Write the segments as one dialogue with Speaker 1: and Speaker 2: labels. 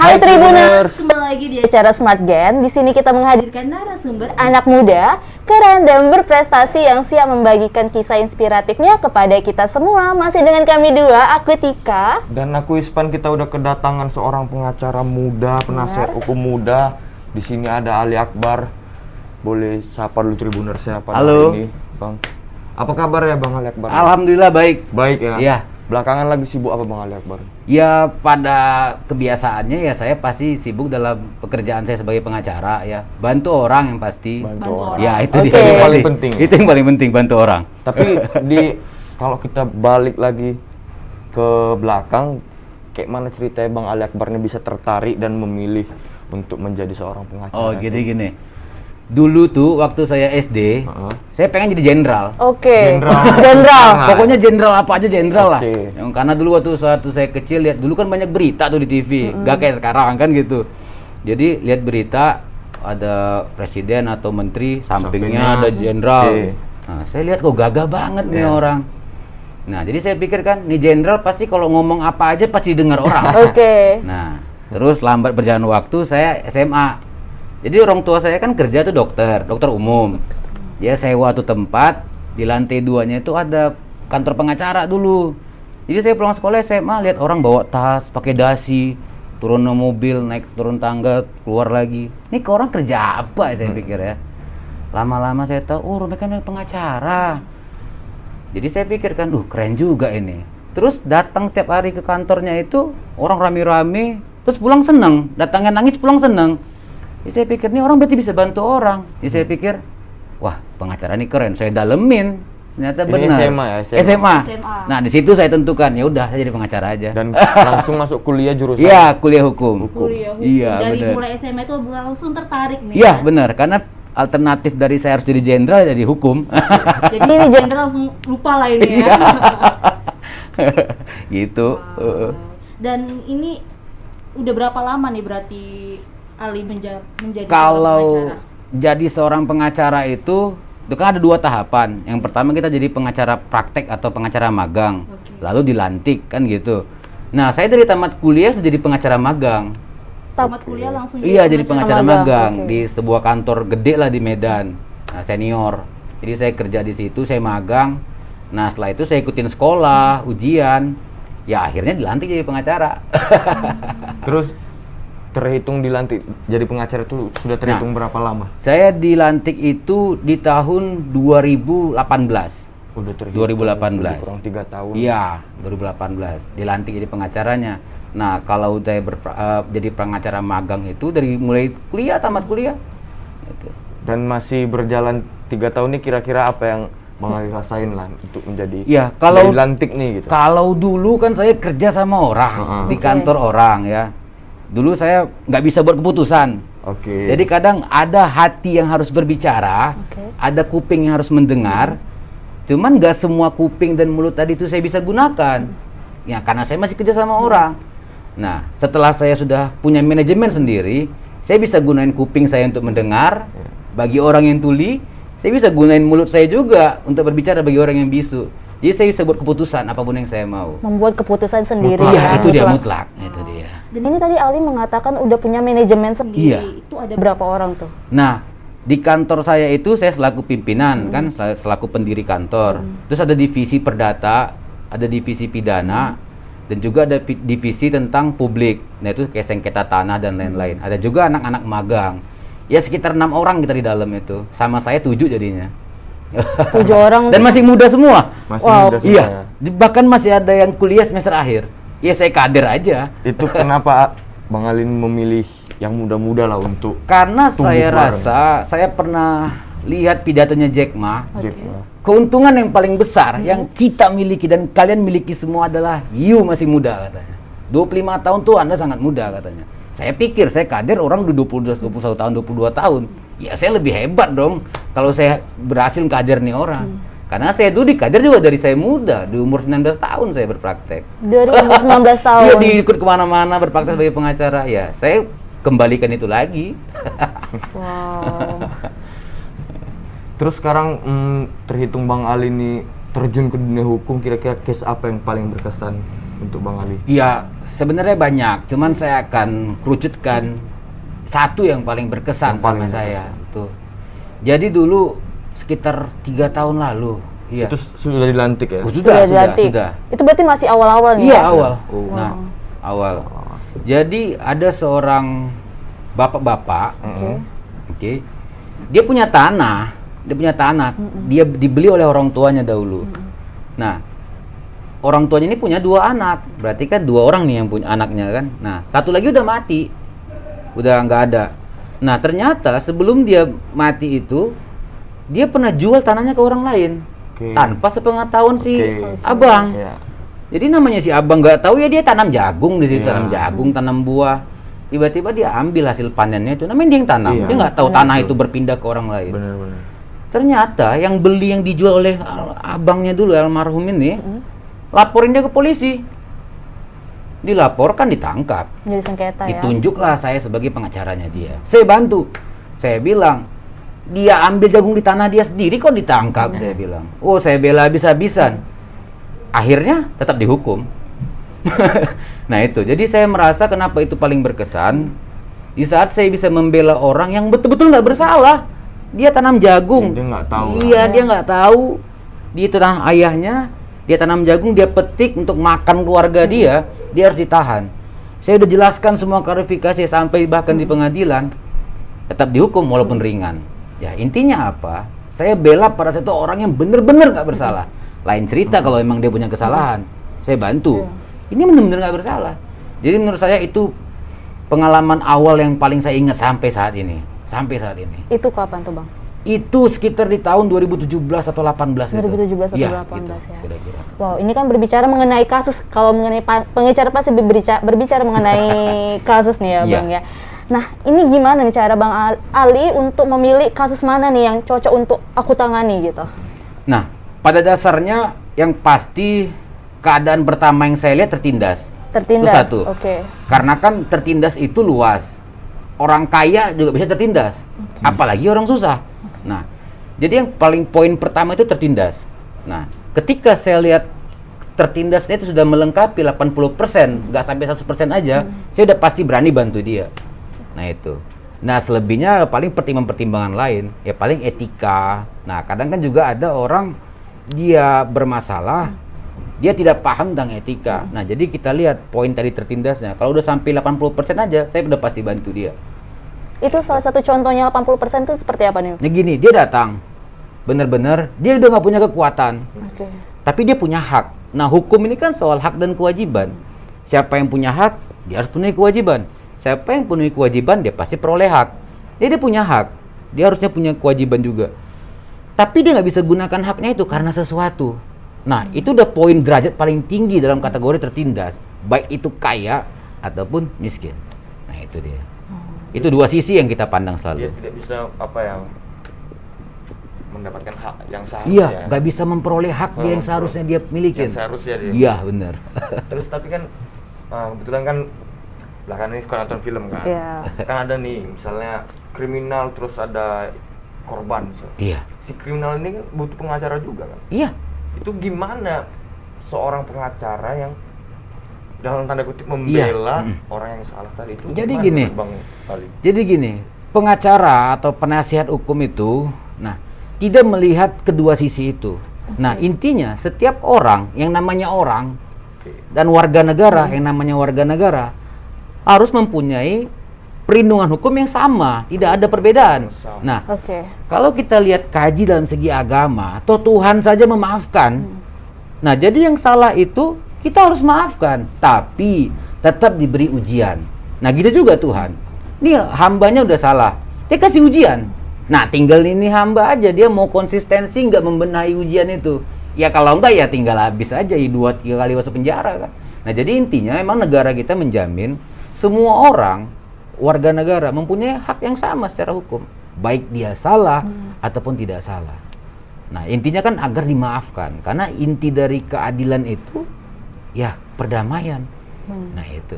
Speaker 1: Hai Tribuners, kembali lagi di acara Smart Gen. Di sini kita menghadirkan narasumber anak muda, keren dan berprestasi yang siap membagikan kisah inspiratifnya kepada kita semua. Masih dengan kami dua, aku Tika
Speaker 2: dan aku Ispan. Kita udah kedatangan seorang pengacara muda, penasihat hukum muda. Di sini ada Ali Akbar. Boleh sapa dulu Tribuners siapa
Speaker 3: Halo.
Speaker 2: hari ini, Bang? Apa kabar ya Bang Ali Akbar?
Speaker 3: Alhamdulillah baik.
Speaker 2: Baik ya.
Speaker 3: Iya.
Speaker 2: Belakangan lagi sibuk apa Bang Ali Akbar?
Speaker 3: Ya pada kebiasaannya ya saya pasti sibuk dalam pekerjaan saya sebagai pengacara ya. Bantu orang yang pasti.
Speaker 2: Bantu orang.
Speaker 3: Ya itu
Speaker 1: Oke.
Speaker 3: dia.
Speaker 2: Itu yang paling penting.
Speaker 3: Itu yang paling penting, bantu orang.
Speaker 2: Tapi kalau kita balik lagi ke belakang, kayak mana ceritanya Bang Ali Akbar ini bisa tertarik dan memilih untuk menjadi seorang pengacara?
Speaker 3: Oh
Speaker 2: itu?
Speaker 3: gini. Dulu tuh waktu saya SD, saya pengen jadi jenderal.
Speaker 1: Oke.
Speaker 2: Jenderal.
Speaker 1: Jenderal.
Speaker 3: Pokoknya jenderal apa aja jenderal lah.
Speaker 2: Oke.
Speaker 3: Karena dulu waktu saya kecil lihat dulu kan banyak berita tuh di TV, gak kayak sekarang kan gitu. Jadi lihat berita ada presiden atau menteri, sampingnya ada jenderal.
Speaker 2: Oke.
Speaker 3: Nah, saya lihat kok gagah banget nih
Speaker 2: Iya.
Speaker 3: orang. Nah, jadi saya pikir kan nih jenderal pasti kalau ngomong apa aja pasti dengar orang.
Speaker 1: Oke.
Speaker 3: Nah, terus lambat berjalan waktu saya SMA. Jadi orang tua saya kan kerja tuh dokter umum. Dia sewa tuh tempat, di lantai 2-nya itu ada kantor pengacara dulu. Jadi saya pulang sekolah SMA lihat orang bawa tas, pakai dasi, turun ke mobil, naik turun tangga, keluar lagi. Ini ke orang kerja apa ya saya pikir ya. Lama-lama saya tahu, oh mereka pengacara. Jadi saya pikir kan, keren juga ini. Terus datang tiap hari ke kantornya itu orang rame-rame, terus pulang seneng, datangnya nangis pulang seneng. Jadi saya pikir nih orang berarti bisa bantu orang. Jadi saya pikir, wah pengacara ini keren. Saya dalemin, ternyata
Speaker 2: Ini
Speaker 3: benar.
Speaker 2: SMA ya?
Speaker 3: SMA. Nah di situ saya tentukan ya udah saya jadi pengacara aja.
Speaker 2: Dan langsung masuk kuliah jurusan?
Speaker 3: Iya kuliah hukum.
Speaker 4: Kuliah hukum.
Speaker 3: Iya
Speaker 4: Dari
Speaker 3: benar.
Speaker 4: mulai SMA itu langsung tertarik nih.
Speaker 3: Iya
Speaker 4: ya?
Speaker 3: benar karena alternatif dari saya harus jadi jenderal jadi hukum.
Speaker 4: Jadi ini jenderal langsung lupa lah ini ya.
Speaker 3: Gitu.
Speaker 4: Wow. Dan ini udah berapa lama nih berarti Ali menjadi seorang
Speaker 3: Kalau
Speaker 4: pengacara?
Speaker 3: jadi seorang pengacara itu kan ada 2 tahapan. Yang pertama kita jadi pengacara praktek atau pengacara magang.
Speaker 4: Oke.
Speaker 3: Lalu dilantik kan gitu. Nah, saya dari tamat kuliah sudah jadi pengacara magang.
Speaker 4: Tamat kuliah langsung
Speaker 3: Iya, jadi pengacara
Speaker 1: magang,
Speaker 3: magang
Speaker 1: oke.
Speaker 3: di sebuah kantor gede lah di Medan. Nah, senior. Jadi saya kerja di situ, saya magang. Nah, setelah itu saya ikutin sekolah, ujian. Ya akhirnya dilantik jadi pengacara.
Speaker 2: Terus terhitung dilantik jadi pengacara itu sudah terhitung berapa lama?
Speaker 3: Saya dilantik itu di tahun 2018.
Speaker 2: Udah terhitung
Speaker 3: 2018.
Speaker 2: lebih kurang 3 tahun.
Speaker 3: Iya, 2018 dilantik jadi pengacaranya. Nah, kalau saya jadi pengacara magang itu dari mulai kuliah, tamat kuliah. Gitu.
Speaker 2: Dan masih berjalan 3 tahun ini, kira-kira apa yang Bang Ali rasain lah untuk menjadi
Speaker 3: Iya, kalau
Speaker 2: jadi lantik nih gitu?
Speaker 3: Kalau dulu kan saya kerja sama orang di kantor orang ya. Dulu saya nggak bisa buat keputusan.
Speaker 2: Oke.
Speaker 3: Jadi kadang ada hati yang harus berbicara, ada kuping yang harus mendengar. Cuman nggak semua kuping dan mulut tadi itu saya bisa gunakan. Ya karena saya masih kerja sama orang. Nah, setelah saya sudah punya manajemen sendiri, saya bisa gunain kuping saya untuk mendengar. Bagi orang yang tuli, saya bisa gunain mulut saya juga untuk berbicara bagi orang yang bisu. Jadi saya bisa buat keputusan apapun yang saya mau.
Speaker 1: Membuat keputusan sendiri.
Speaker 3: Iya, itu dia
Speaker 1: Mutlak.
Speaker 3: mutlak. Itu dia.
Speaker 1: Dan ini tadi Ali mengatakan udah punya manajemen sendiri.
Speaker 3: Iya.
Speaker 1: Itu ada berapa orang tuh?
Speaker 3: Nah, di kantor saya itu saya selaku pimpinan kan, selaku pendiri kantor. Terus ada divisi perdata, ada divisi pidana, dan juga ada divisi tentang publik. Nah, itu kayak sengketa tanah dan lain-lain. Ada juga anak-anak magang. Ya sekitar 6 orang kita di dalam itu. Sama saya 7 jadinya.
Speaker 1: 7 orang.
Speaker 3: Dan masih muda semua.
Speaker 2: Masih
Speaker 1: Wow,
Speaker 2: muda semua
Speaker 3: Iya.
Speaker 2: ya?
Speaker 3: Bahkan masih ada yang kuliah semester akhir. Ya saya kader aja.
Speaker 2: Itu kenapa Bang Ali memilih yang muda-muda lah untuk
Speaker 3: Karena
Speaker 2: tumbuh
Speaker 3: saya
Speaker 2: bareng?
Speaker 3: rasa saya pernah lihat pidatonya Jack Ma.
Speaker 2: Jack Ma.
Speaker 3: Keuntungan yang paling besar yang kita miliki dan kalian miliki semua adalah you masih muda katanya. 25 tahun tuh Anda sangat muda katanya. Saya pikir saya kader orang udah 21 tahun, 22 tahun. Ya saya lebih hebat dong kalau saya berhasil kader nih orang. Karena saya dulu dikader juga dari saya muda, di umur 19 tahun saya berpraktek.
Speaker 1: Dari umur 19 tahun.
Speaker 3: Iya, diikut kemana-mana berpraktek sebagai pengacara. Ya, saya kembalikan itu lagi.
Speaker 1: Wow.
Speaker 2: Terus sekarang terhitung Bang Ali ini terjun ke dunia hukum, kira-kira case apa yang paling berkesan untuk Bang Ali?
Speaker 3: Iya, sebenarnya banyak, cuman saya akan kerucutkan satu yang paling berkesan
Speaker 2: Yang paling
Speaker 3: sama saya.
Speaker 2: berkesan.
Speaker 3: Tuh. Jadi dulu sekitar 3 tahun lalu, iya.
Speaker 2: Itu sudah dilantik ya?
Speaker 3: Oh, sudah.
Speaker 1: dilantik. Itu berarti masih awal-awal nih
Speaker 3: Iya,
Speaker 1: ya?
Speaker 3: awal.
Speaker 2: Oh.
Speaker 3: Nah, awal. Jadi ada seorang bapak-bapak, oke. Dia punya tanah, dia dibeli oleh orang tuanya dahulu. Nah, orang tuanya ini punya 2 anak, berarti kan 2 orang nih yang punya anaknya kan. Nah, satu lagi udah mati, udah nggak ada. Nah, ternyata sebelum dia mati itu, dia pernah jual tanahnya ke orang lain,
Speaker 2: Oke.
Speaker 3: tanpa sepengetahuan si
Speaker 2: Oke.
Speaker 3: abang.
Speaker 2: Iya.
Speaker 3: Jadi namanya si abang nggak tahu ya, dia tanam jagung di situ,
Speaker 2: Iya.
Speaker 3: tanam jagung, tanam buah. Tiba-tiba dia ambil hasil panennya itu, namanya dia yang tanam.
Speaker 2: Iya.
Speaker 3: Dia nggak tahu tanah itu berpindah ke orang lain.
Speaker 2: Benar-benar.
Speaker 3: Ternyata yang beli yang dijual oleh abangnya dulu, almarhum ini, laporin dia ke polisi. Dilaporkan, ditangkap.
Speaker 1: Jadi sengketa ya?
Speaker 3: Ditunjuklah saya sebagai pengacaranya dia. Saya bantu. Saya bilang, dia ambil jagung di tanah dia sendiri kok ditangkap, saya bilang. Oh, saya bela habis-habisan. Akhirnya tetap dihukum. Nah itu, jadi saya merasa kenapa itu paling berkesan. Di saat saya bisa membela orang yang betul-betul nggak bersalah. Dia tanam jagung.
Speaker 2: Dia nggak tahu.
Speaker 3: Iya, dia nggak tahu. Di tanah ayahnya, dia tanam jagung, dia petik untuk makan keluarga dia harus ditahan. Saya udah jelaskan semua klarifikasi sampai bahkan di pengadilan, tetap dihukum walaupun ringan. Ya intinya apa? Saya bela pada satu orang yang bener-bener nggak bersalah. Lain cerita kalau emang dia punya kesalahan, saya bantu. Ini bener-bener nggak bersalah. Jadi menurut saya itu pengalaman awal yang paling saya ingat sampai saat ini. Sampai saat ini.
Speaker 1: Itu kapan tuh Bang?
Speaker 3: Itu sekitar di tahun 2017 atau 18 itu.
Speaker 1: 2017 atau
Speaker 3: Iya,
Speaker 1: 18
Speaker 3: gitu,
Speaker 1: ya.
Speaker 3: kira-kira.
Speaker 1: Wow, ini kan berbicara mengenai kasus. Kalau mengenai pengacara pasti berbicara mengenai kasus nih ya
Speaker 3: Iya.
Speaker 1: Bang ya. Nah, ini gimana nih cara Bang Ali untuk memilih kasus mana nih yang cocok untuk aku tangani gitu?
Speaker 3: Nah, pada dasarnya yang pasti keadaan pertama yang saya lihat tertindas.
Speaker 1: Tertindas.
Speaker 3: Itu satu.
Speaker 1: Oke.
Speaker 3: Karena kan tertindas itu luas. Orang kaya juga bisa tertindas. Apalagi orang susah. Nah, jadi yang paling poin pertama itu tertindas. Nah, ketika saya lihat tertindasnya itu sudah melengkapi 80%, nggak sampai 100% aja, saya udah pasti berani bantu dia. Nah, itu. Nah, selebihnya paling pertimbangan-pertimbangan lain. Ya paling etika. Nah, kadang kan juga ada orang dia bermasalah, dia tidak paham tentang etika. Nah, jadi kita lihat poin tadi tertindasnya. Kalau udah sampai 80% aja, saya udah pasti bantu dia.
Speaker 1: Itu salah satu contohnya 80% itu seperti apa nih?
Speaker 3: Nah gini, dia datang, bener-bener dia udah nggak punya kekuatan,
Speaker 1: Oke.
Speaker 3: tapi dia punya hak. Nah hukum ini kan soal hak dan kewajiban. Siapa yang punya hak, dia harus penuhi kewajiban. Siapa yang penuhi kewajiban, dia pasti peroleh hak. Dia punya hak, dia harusnya punya kewajiban juga. Tapi dia nggak bisa gunakan haknya itu karena sesuatu. Nah itu udah poin derajat paling tinggi dalam kategori tertindas, baik itu kaya ataupun miskin. Nah itu dia. Itu dua sisi yang kita pandang
Speaker 2: Dia
Speaker 3: selalu.
Speaker 2: tidak bisa mendapatkan hak yang seharusnya.
Speaker 3: Iya, nggak bisa memperoleh hak dia yang seharusnya dia miliki.
Speaker 2: Yang seharusnya dia.
Speaker 3: Iya, benar.
Speaker 2: Terus tapi kan kebetulan kan belakangan ini suka nonton film kan.
Speaker 1: Iya.
Speaker 2: Kan ada nih misalnya kriminal terus ada korban misalnya.
Speaker 3: Iya.
Speaker 2: Si kriminal ini kan butuh pengacara juga kan.
Speaker 3: Iya.
Speaker 2: Itu gimana seorang pengacara yang dalam tanda kutip membela orang yang salah tadi itu?
Speaker 3: Jadi
Speaker 2: gimana,
Speaker 3: gini.
Speaker 2: Bang Ali?
Speaker 3: Jadi gini, pengacara atau penasihat hukum itu, nah, tidak melihat kedua sisi itu. Nah, intinya setiap orang yang namanya orang
Speaker 2: Oke.
Speaker 3: dan warga negara yang namanya warga negara harus mempunyai perlindungan hukum yang sama, tidak ada perbedaan.
Speaker 2: Sama.
Speaker 3: Nah,
Speaker 1: Oke.
Speaker 3: kalau kita lihat kaji dalam segi agama, atau Tuhan saja memaafkan. Nah, jadi yang salah itu kita harus maafkan, tapi tetap diberi ujian. Nah, gitu juga Tuhan. Ini hambanya udah salah, dia kasih ujian. Nah, tinggal ini hamba aja, dia mau konsistensi nggak membenahi ujian itu. Ya kalau enggak ya tinggal habis aja, 2-3 kali masuk penjara kan. Nah, jadi intinya emang negara kita menjamin semua orang, warga negara mempunyai hak yang sama secara hukum. Baik dia salah ataupun tidak salah. Nah, intinya kan agar dimaafkan. Karena inti dari keadilan itu ya perdamaian. Nah itu.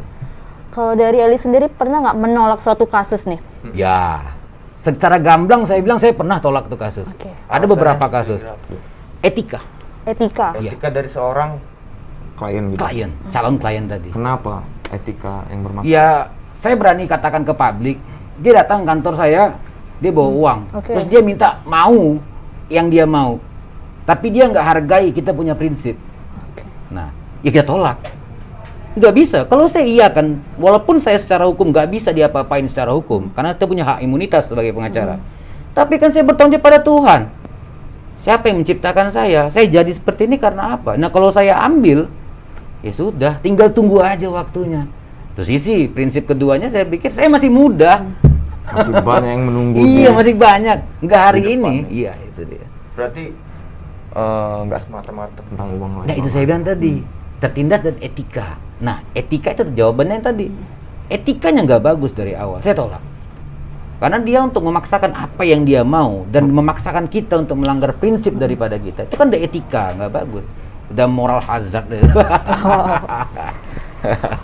Speaker 1: Kalau dari Ali sendiri pernah nggak menolak suatu kasus nih?
Speaker 3: Ya, secara gamblang saya bilang saya pernah tolak tuh kasus.
Speaker 1: Oke.
Speaker 3: Ada beberapa kasus. Etika.
Speaker 1: Etika.
Speaker 3: Iya.
Speaker 2: Etika dari seorang klien gitu.
Speaker 3: Klien, calon klien tadi.
Speaker 2: Kenapa etika yang bermasalah?
Speaker 3: Ya, saya berani katakan ke publik, dia datang kantor saya, dia bawa uang,
Speaker 1: Oke.
Speaker 3: terus dia minta mau yang dia mau, tapi dia nggak hargai kita punya prinsip. Nah, ya kita tolak. Nggak bisa. Kalau saya iya kan, walaupun saya secara hukum nggak bisa diapa-apain secara hukum, karena saya punya hak imunitas sebagai pengacara. Tapi kan saya bertanggung jawab pada Tuhan. Siapa yang menciptakan saya? Saya jadi seperti ini karena apa? Nah, kalau saya ambil, ya sudah, tinggal tunggu aja waktunya. Terus sisi prinsip keduanya saya pikir saya masih muda.
Speaker 2: Masih banyak yang menunggu.
Speaker 3: Iya,
Speaker 2: di-
Speaker 3: masih banyak. Nggak hari
Speaker 2: di depan.
Speaker 3: ini. Iya, itu dia.
Speaker 2: Berarti nggak semata-mata tentang uang lagi.
Speaker 3: Nah, itu saya bilang tadi, tertindas dan etika. Nah, etika itu jawabannya yang tadi. Etikanya nggak bagus dari awal. Saya tolak. Karena dia untuk memaksakan apa yang dia mau dan memaksakan kita untuk melanggar prinsip daripada kita. Itu kan udah etika, nggak bagus. Udah moral hazard.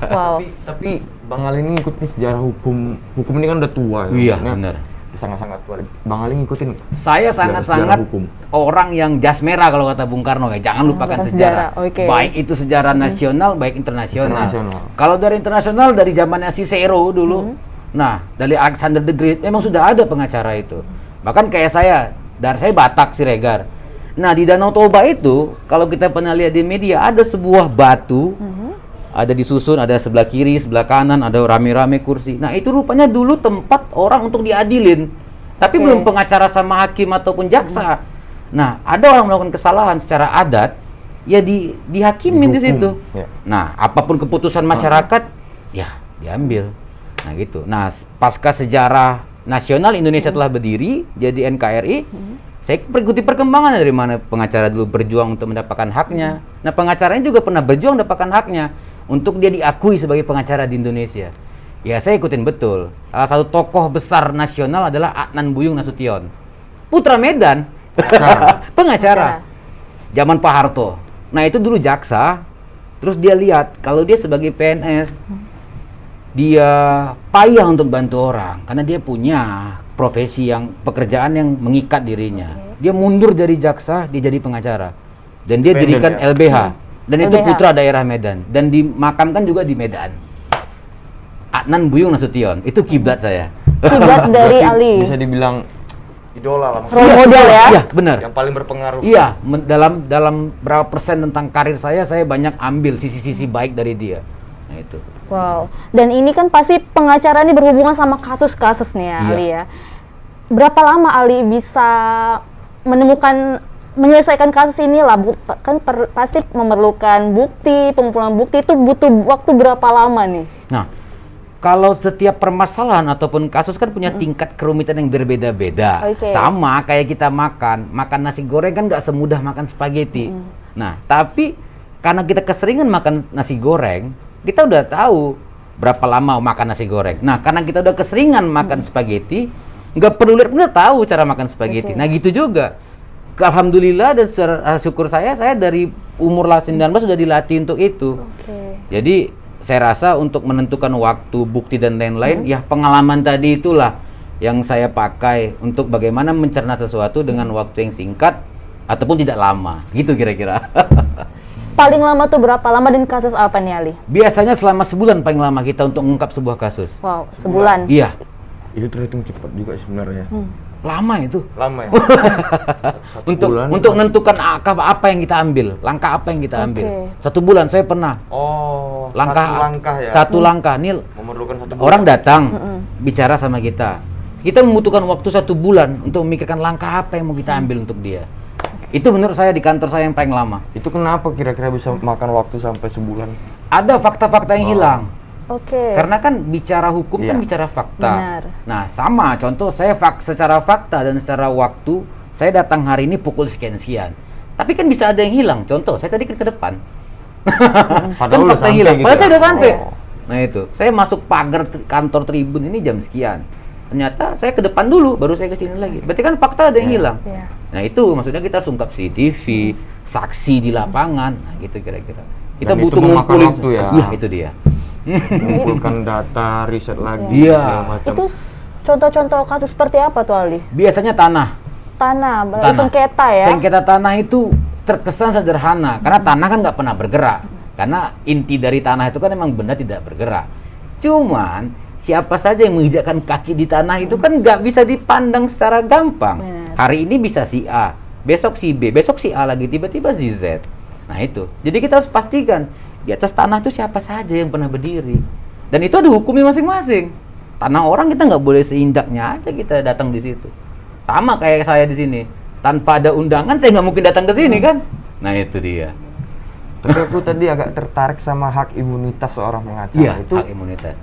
Speaker 1: Wow.
Speaker 2: Tapi Bang Ali ini ngikutin sejarah hukum. Hukum ini kan udah tua ya.
Speaker 3: Iya,
Speaker 2: maksudnya
Speaker 3: benar.
Speaker 2: Sangat-sangat tua. Bang Ali ngikutin
Speaker 3: Saya sangat-sangat
Speaker 2: hukum.
Speaker 3: orang yang jas merah kalau kata Bung Karno ya. Jangan lupakan
Speaker 1: Bukan
Speaker 3: sejarah.
Speaker 1: sejarah, oke.
Speaker 3: Baik itu sejarah nasional, baik internasional.
Speaker 2: Internasional.
Speaker 3: Kalau dari internasional dari zamannya Cicero dulu. Nah, dari Alexander the Great memang sudah ada pengacara itu. Bahkan kayak saya, dari saya Batak Siregar. Nah, di Danau Toba itu kalau kita pernah lihat di media ada sebuah batu. Ada disusun, ada sebelah kiri, sebelah kanan, ada rame-rame kursi. Nah, itu rupanya dulu tempat orang untuk diadilin. Tapi
Speaker 1: Oke.
Speaker 3: belum pengacara sama hakim ataupun jaksa. Nah, ada orang melakukan kesalahan secara adat, ya dihakimin di
Speaker 2: Dihukum.
Speaker 3: situ.
Speaker 2: Ya.
Speaker 3: Nah, apapun keputusan masyarakat, ya diambil. Nah, gitu. Nah, pasca sejarah nasional Indonesia telah berdiri, jadi NKRI, saya ikuti perkembangan dari mana pengacara dulu berjuang untuk mendapatkan haknya. Nah, pengacaranya juga pernah berjuang mendapatkan haknya untuk dia diakui sebagai pengacara di Indonesia. Ya, saya ikutin betul. Salah satu tokoh besar nasional adalah Adnan Buyung Nasution. Putra Medan. Pengacara. Zaman Pak Harto. Nah, itu dulu jaksa. Terus dia lihat kalau dia sebagai PNS, dia payah untuk bantu orang karena dia punya profesi yang pekerjaan yang mengikat dirinya. Dia mundur dari jaksa, dia jadi pengacara. Dan dia
Speaker 2: Independen
Speaker 3: dirikan
Speaker 2: ya?
Speaker 3: LBH. Dan itu
Speaker 1: LBH.
Speaker 3: putra daerah Medan dan dimakamkan juga di Medan. Adnan Buyung Nasution, itu kiblat saya.
Speaker 1: Kiblat dari
Speaker 2: Berarti
Speaker 1: Ali.
Speaker 2: Bisa dibilang idola lah.
Speaker 1: Role model ya.
Speaker 3: Iya, benar.
Speaker 2: Yang paling berpengaruh.
Speaker 3: Iya, dalam berapa persen tentang karir saya banyak ambil sisi-sisi baik dari dia. Nah, itu.
Speaker 1: Wow. Dan ini kan pasti pengacara ini berhubungan sama kasus-kasus nih ya,
Speaker 3: Iya.
Speaker 1: Ali ya. Berapa lama Ali bisa menyelesaikan kasus ini lah? Pasti memerlukan bukti, pengumpulan bukti itu butuh waktu berapa lama nih?
Speaker 3: Nah, kalau setiap permasalahan ataupun kasus kan punya tingkat kerumitan yang berbeda-beda.
Speaker 1: Oke.
Speaker 3: Sama kayak kita makan nasi goreng kan nggak semudah makan spaghetti. Nah, tapi karena kita keseringan makan nasi goreng, kita udah tahu berapa lama makan nasi goreng. Nah, karena kita udah keseringan makan spaghetti, nggak perlu lihat, udah tahu cara makan spaghetti.
Speaker 1: Oke.
Speaker 3: Nah, gitu juga. Alhamdulillah dan syukur saya dari umur 19 sudah dilatih untuk itu.
Speaker 1: Oke.
Speaker 3: Jadi saya rasa untuk menentukan waktu, bukti dan lain-lain, ya pengalaman tadi itulah yang saya pakai untuk bagaimana mencerna sesuatu dengan waktu yang singkat ataupun tidak lama, gitu kira-kira.
Speaker 1: Paling lama tuh berapa lama dan kasus apa nih Ali?
Speaker 3: Biasanya selama sebulan paling lama kita untuk mengungkap sebuah kasus.
Speaker 1: Wow, sebulan.
Speaker 3: Iya,
Speaker 2: Itu terhitung cepat juga sebenarnya.
Speaker 3: lama itu.
Speaker 2: Lama ya. Satu
Speaker 3: Untuk
Speaker 2: bulan.
Speaker 3: menentukan apa yang kita ambil, langkah apa yang kita ambil.
Speaker 1: Oke.
Speaker 3: 1 bulan saya pernah
Speaker 2: Oh,
Speaker 3: langkah
Speaker 2: satu langkah ya.
Speaker 3: Satu langkah nih.
Speaker 2: Memerlukan satu
Speaker 3: Orang
Speaker 2: bulan.
Speaker 3: datang bicara sama kita. Kita membutuhkan waktu 1 bulan untuk memikirkan langkah apa yang mau kita ambil untuk dia. Itu menurut saya di kantor saya yang paling lama.
Speaker 2: Itu kenapa kira-kira bisa makan waktu sampai sebulan?
Speaker 3: Ada fakta-fakta yang hilang.
Speaker 1: Oke.
Speaker 3: Karena kan bicara hukum kan
Speaker 2: Iya.
Speaker 3: bicara fakta.
Speaker 1: Benar.
Speaker 3: Nah, sama contoh saya secara fakta dan secara waktu, saya datang hari ini pukul sekian-sekian. Tapi kan bisa ada yang hilang. Contoh, saya tadi ke depan.
Speaker 2: Padahal udah
Speaker 3: fakta
Speaker 2: sampai
Speaker 3: hilang.
Speaker 2: gitu
Speaker 3: Padahal
Speaker 2: ya?
Speaker 3: saya udah sampai.
Speaker 2: Oh.
Speaker 3: Nah itu, saya masuk pagar kantor Tribun ini jam sekian. Ternyata saya ke depan dulu, baru saya ke sini lagi. Berarti kan fakta ada yang hilang.
Speaker 1: Iya.
Speaker 3: Nah itu maksudnya kita harus ungkap CCTV, saksi di lapangan, nah gitu kira-kira. Kita
Speaker 2: Dan itu
Speaker 3: butuh
Speaker 2: memakan
Speaker 3: ngumpulin.
Speaker 2: waktu ya?
Speaker 3: Iya itu dia.
Speaker 2: Mengumpulkan data, riset lagi,
Speaker 3: Iya.
Speaker 2: segala macam.
Speaker 1: Itu contoh-contoh kasus seperti apa tuh Ali?
Speaker 3: Biasanya tanah.
Speaker 1: Tanah, berarti sengketa ya?
Speaker 3: Sengketa tanah itu terkesan sederhana karena tanah kan nggak pernah bergerak. Karena inti dari tanah itu kan emang benda tidak bergerak. Cuman siapa saja yang menginjakkan kaki di tanah itu kan nggak bisa dipandang secara gampang.
Speaker 1: Benar.
Speaker 3: Hari ini bisa si A, besok si B, besok si A lagi, tiba-tiba si Z. Nah itu. Jadi kita harus pastikan di atas tanah itu siapa saja yang pernah berdiri. Dan itu ada hukumnya masing-masing. Tanah orang kita nggak boleh seindaknya aja kita datang di situ. Sama kayak saya di sini. Tanpa ada undangan saya nggak mungkin datang ke sini kan. Nah itu dia.
Speaker 2: Tapi aku tadi agak tertarik sama hak imunitas seorang pengacara.
Speaker 3: Iya,
Speaker 2: Itu
Speaker 3: hak imunitas.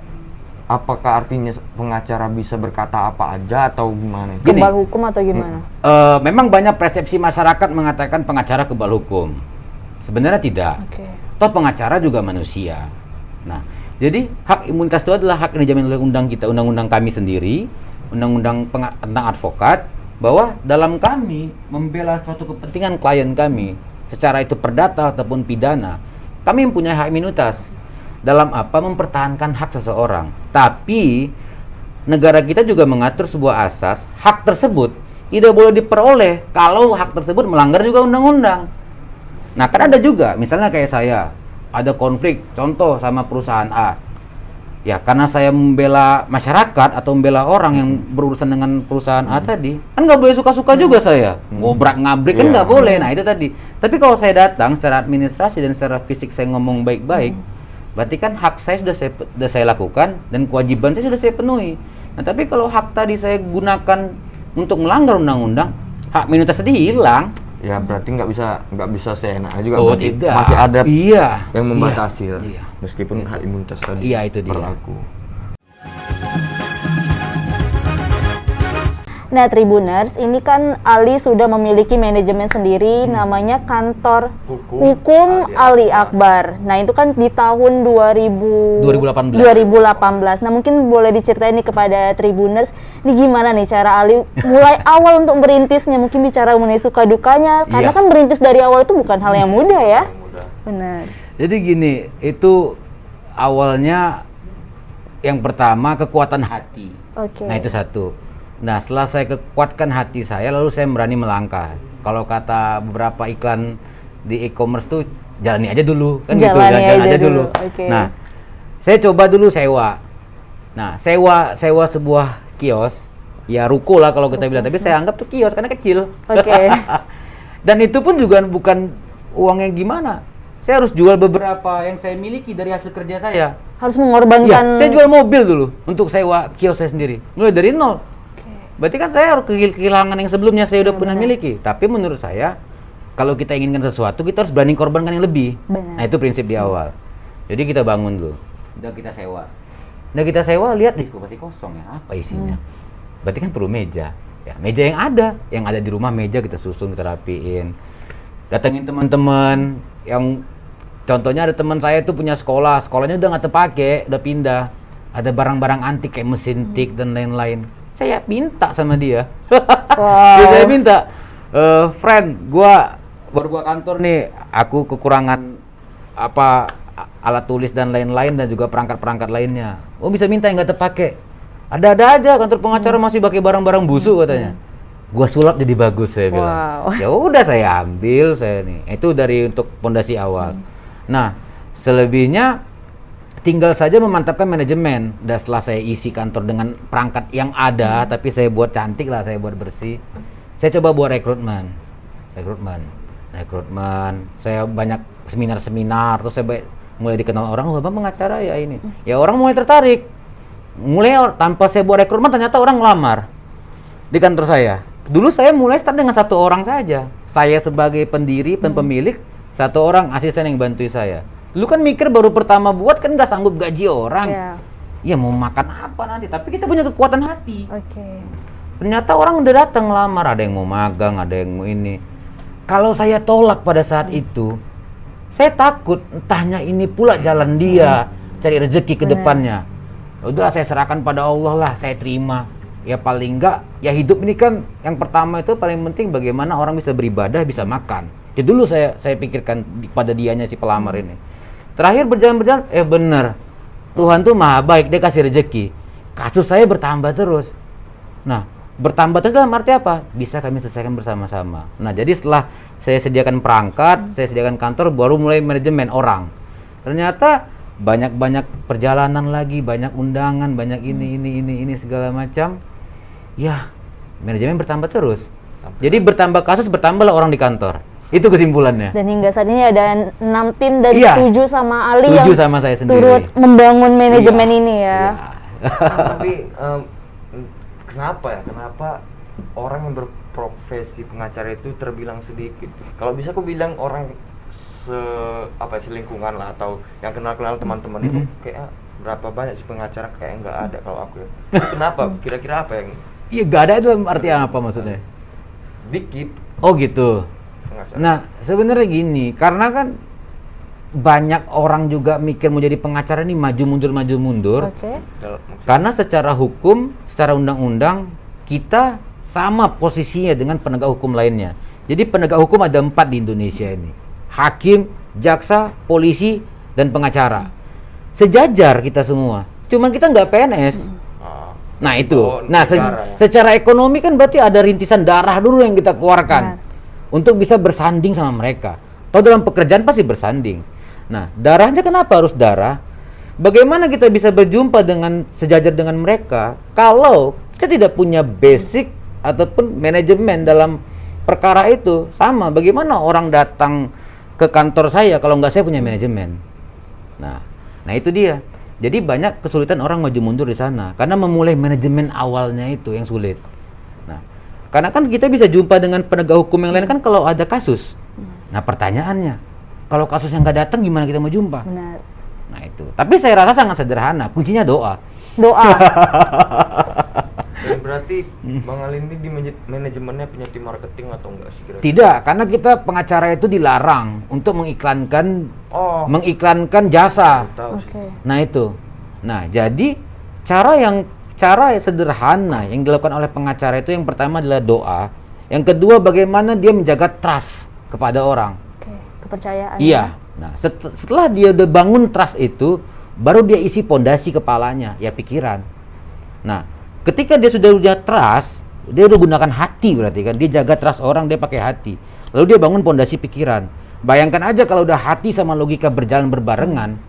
Speaker 2: apakah artinya pengacara bisa berkata apa aja atau gimana?
Speaker 3: Gini.
Speaker 1: Kebal hukum atau gimana?
Speaker 3: Memang banyak persepsi masyarakat mengatakan pengacara kebal hukum. Sebenarnya tidak.
Speaker 1: Oke.
Speaker 3: Toh pengacara juga manusia. Nah, jadi hak imunitas itu adalah hak yang dijamin oleh undang-undang kami sendiri, undang-undang tentang advokat, bahwa dalam kami membela suatu kepentingan klien kami, secara itu perdata ataupun pidana, kami mempunyai hak imunitas. Dalam apa? Mempertahankan hak seseorang. Tapi negara kita juga mengatur sebuah asas, hak tersebut tidak boleh diperoleh kalau hak tersebut melanggar juga undang-undang. Nah, kan ada juga, misalnya kayak saya, ada konflik, contoh sama perusahaan A. Ya, karena saya membela masyarakat atau membela orang yang berurusan dengan perusahaan A tadi, kan nggak boleh suka-suka juga saya. Ngobrak-ngabrik kan
Speaker 2: Iya.
Speaker 3: nggak boleh. Nah, itu tadi. Tapi kalau saya datang secara administrasi dan secara fisik saya ngomong baik-baik, berarti kan hak saya sudah saya lakukan dan kewajiban saya sudah saya penuhi. Nah, tapi kalau hak tadi saya gunakan untuk melanggar undang-undang, hak imunitas tadi hilang.
Speaker 2: Ya berarti nggak bisa seenaknya juga.
Speaker 3: Oh,
Speaker 2: Berarti
Speaker 3: tidak.
Speaker 2: masih ada
Speaker 3: Iya.
Speaker 2: yang membatasi lah.
Speaker 3: Iya.
Speaker 2: Meskipun hak imunitas tadi
Speaker 3: Iya, itu dia.
Speaker 2: berlaku.
Speaker 1: Nah, Tribuners, ini kan Ali sudah memiliki manajemen sendiri, namanya Kantor Hukum Ali Akbar. Nah, itu kan di tahun
Speaker 3: 2018.
Speaker 1: 2018. Nah, mungkin boleh diceritain nih kepada Tribuners, ini gimana nih cara Ali mulai awal untuk merintisnya, mungkin bicara mengenai suka dukanya, karena
Speaker 3: Iya.
Speaker 1: kan merintis dari awal itu bukan hal yang mudah ya. Benar.
Speaker 3: Jadi gini, itu awalnya yang pertama kekuatan hati.
Speaker 1: Oke.
Speaker 3: Nah, itu satu. Nah, setelah saya kekuatkan hati saya, lalu saya berani melangkah. Kalau kata beberapa iklan di e-commerce tuh, jalani aja dulu, kan gitu,
Speaker 1: Jalani
Speaker 3: jalan
Speaker 1: aja
Speaker 3: aja
Speaker 1: dulu,
Speaker 3: dulu.
Speaker 1: oke.
Speaker 3: Nah, saya coba dulu sewa. Nah, sewa sebuah kios, ya ruko lah kalau kita bilang, tapi saya anggap tuh kios karena kecil.
Speaker 1: Oke.
Speaker 3: Dan itu pun juga bukan uangnya gimana. Saya harus jual beberapa yang saya miliki dari hasil kerja saya.
Speaker 1: Harus mengorbankan.
Speaker 3: Iya, saya jual mobil dulu untuk sewa kios saya sendiri. Mulai dari nol. Berarti kan saya harus kehilangan yang sebelumnya saya udah pernah miliki. Tapi menurut saya, kalau kita inginkan sesuatu, kita harus berani korbankan yang lebih.
Speaker 1: Benar.
Speaker 3: Nah, itu prinsip di awal. Jadi kita bangun dulu. Udah kita sewa. Udah kita sewa, lihat deh, kok masih kosong ya. Apa isinya? Berarti kan perlu meja. Ya, meja yang ada di rumah, meja kita susun, kita rapiin. Datengin teman-teman yang contohnya ada teman saya tuh punya sekolahnya udah nggak terpakai, udah pindah. Ada barang-barang antik kayak mesin tik dan lain-lain. Saya minta sama dia.
Speaker 1: Wow.
Speaker 3: Ya, saya minta, friend, baru gua kantor nih, aku kekurangan alat tulis dan lain-lain dan juga perangkat-perangkat lainnya. Oh, bisa minta yang nggak terpakai. Ada-ada aja kantor pengacara masih pakai barang-barang busuk katanya. Gua sulap jadi bagus, saya bilang.
Speaker 1: Wow.
Speaker 3: Ya udah saya ambil saya nih. Itu dari untuk pondasi awal. Nah, selebihnya tinggal saja memantapkan manajemen. Dan setelah saya isi kantor dengan perangkat yang ada, tapi saya buat cantik lah, saya buat bersih. Saya coba buat rekrutmen. Saya banyak seminar-seminar, terus saya mulai dikenal orang, oh, Bang pengacara ya ini. Ya orang mulai tertarik. Tanpa saya buat rekrutmen, ternyata orang ngelamar di kantor saya. Dulu saya mulai start dengan satu orang saja. Saya sebagai pendiri, pemilik, satu orang asisten yang bantu saya. Dulu kan mikir baru pertama buat kan nggak sanggup gaji orang.
Speaker 1: Iya.
Speaker 3: Ya mau makan apa nanti, tapi kita punya kekuatan hati.
Speaker 1: Oke.
Speaker 3: Ternyata orang udah datang lamar, ada yang mau magang, ada yang mau ini. Kalau saya tolak pada saat itu, saya takut entahnya ini pula jalan dia cari rezeki ke depannya. Udah saya serahkan pada Allah lah, saya terima. Ya paling enggak, ya hidup ini kan yang pertama itu paling penting bagaimana orang bisa beribadah, bisa makan. Ya dulu saya pikirkan pada dianya si pelamar ini. Terakhir berjalan, bener. Tuhan tuh maha baik, dia kasih rezeki. Kasus saya bertambah terus. Nah, bertambah terus dalam arti apa? Bisa kami selesaikan bersama-sama. Nah, jadi setelah saya sediakan perangkat, saya sediakan kantor, baru mulai manajemen orang. Ternyata banyak perjalanan lagi, banyak undangan, banyak ini segala macam. Ya, manajemen bertambah terus. Jadi bertambah kasus, bertambahlah orang di kantor. Itu kesimpulannya.
Speaker 1: Dan hingga saat ini ada 6 tim dan
Speaker 3: Iya.
Speaker 1: 7 sama Ali
Speaker 3: 7
Speaker 1: yang
Speaker 3: sama saya sendiri.
Speaker 1: turut membangun manajemen
Speaker 3: Iya.
Speaker 1: ini ya.
Speaker 2: Tapi kenapa orang yang berprofesi pengacara itu terbilang sedikit? Kalau bisa aku bilang orang selingkungan lah, atau yang kenal teman-teman itu kayak berapa banyak sih pengacara, kayak nggak ada kalau aku ya. Itu kenapa? Kira-kira apa yang
Speaker 3: Iya, gak ada itu artinya apa maksudnya?
Speaker 2: dikit
Speaker 3: Oh gitu.
Speaker 2: pengacara?
Speaker 3: Nah, sebenarnya gini, karena kan banyak orang juga mikir mau jadi pengacara ini maju mundur.
Speaker 1: Oke.
Speaker 3: Karena secara hukum, secara undang-undang kita sama posisinya dengan penegak hukum lainnya. Jadi penegak hukum ada 4 di Indonesia ini. Hakim, jaksa, polisi, dan pengacara. Sejajar kita semua. Cuman kita nggak PNS. Nah itu.
Speaker 2: Oh,
Speaker 3: Nah
Speaker 2: negara ya.
Speaker 3: secara ekonomi kan berarti ada rintisan darah dulu yang kita keluarkan untuk bisa bersanding sama mereka. Atau dalam pekerjaan pasti bersanding. Nah, darahnya kenapa harus darah? Bagaimana kita bisa berjumpa dengan sejajar dengan mereka kalau kita tidak punya basic ataupun manajemen dalam perkara itu? Sama, bagaimana orang datang ke kantor saya kalau nggak saya punya manajemen? Nah itu dia. Jadi banyak kesulitan orang maju mundur di sana karena memulai manajemen awalnya itu yang sulit. Nah, karena kan kita bisa jumpa dengan penegak hukum yang lain kan kalau ada kasus. Nah, pertanyaannya, kalau kasus yang nggak datang gimana kita mau jumpa?
Speaker 1: Benar.
Speaker 3: Nah itu. Tapi saya rasa sangat sederhana. Kuncinya doa.
Speaker 1: Doa.
Speaker 2: Dan berarti Bang Ali ini di manajemennya punya tim marketing atau enggak sih kira-kira?
Speaker 3: Tidak, karena kita pengacara itu dilarang untuk mengiklankan
Speaker 2: Oh,
Speaker 3: jasa.
Speaker 2: tahu sih.
Speaker 1: Oke.
Speaker 3: Nah itu. Nah, jadi cara yang sederhana yang dilakukan oleh pengacara itu yang pertama adalah doa. Yang kedua bagaimana dia menjaga trust kepada orang.
Speaker 1: Oke. Kepercayaan.
Speaker 3: Iya. Nah, setelah dia udah bangun trust itu, baru dia isi pondasi kepalanya, ya pikiran. Nah, ketika dia sudah trust, dia udah gunakan hati berarti kan. Dia jaga trust orang, dia pakai hati. Lalu dia bangun pondasi pikiran. Bayangkan aja kalau udah hati sama logika berjalan berbarengan,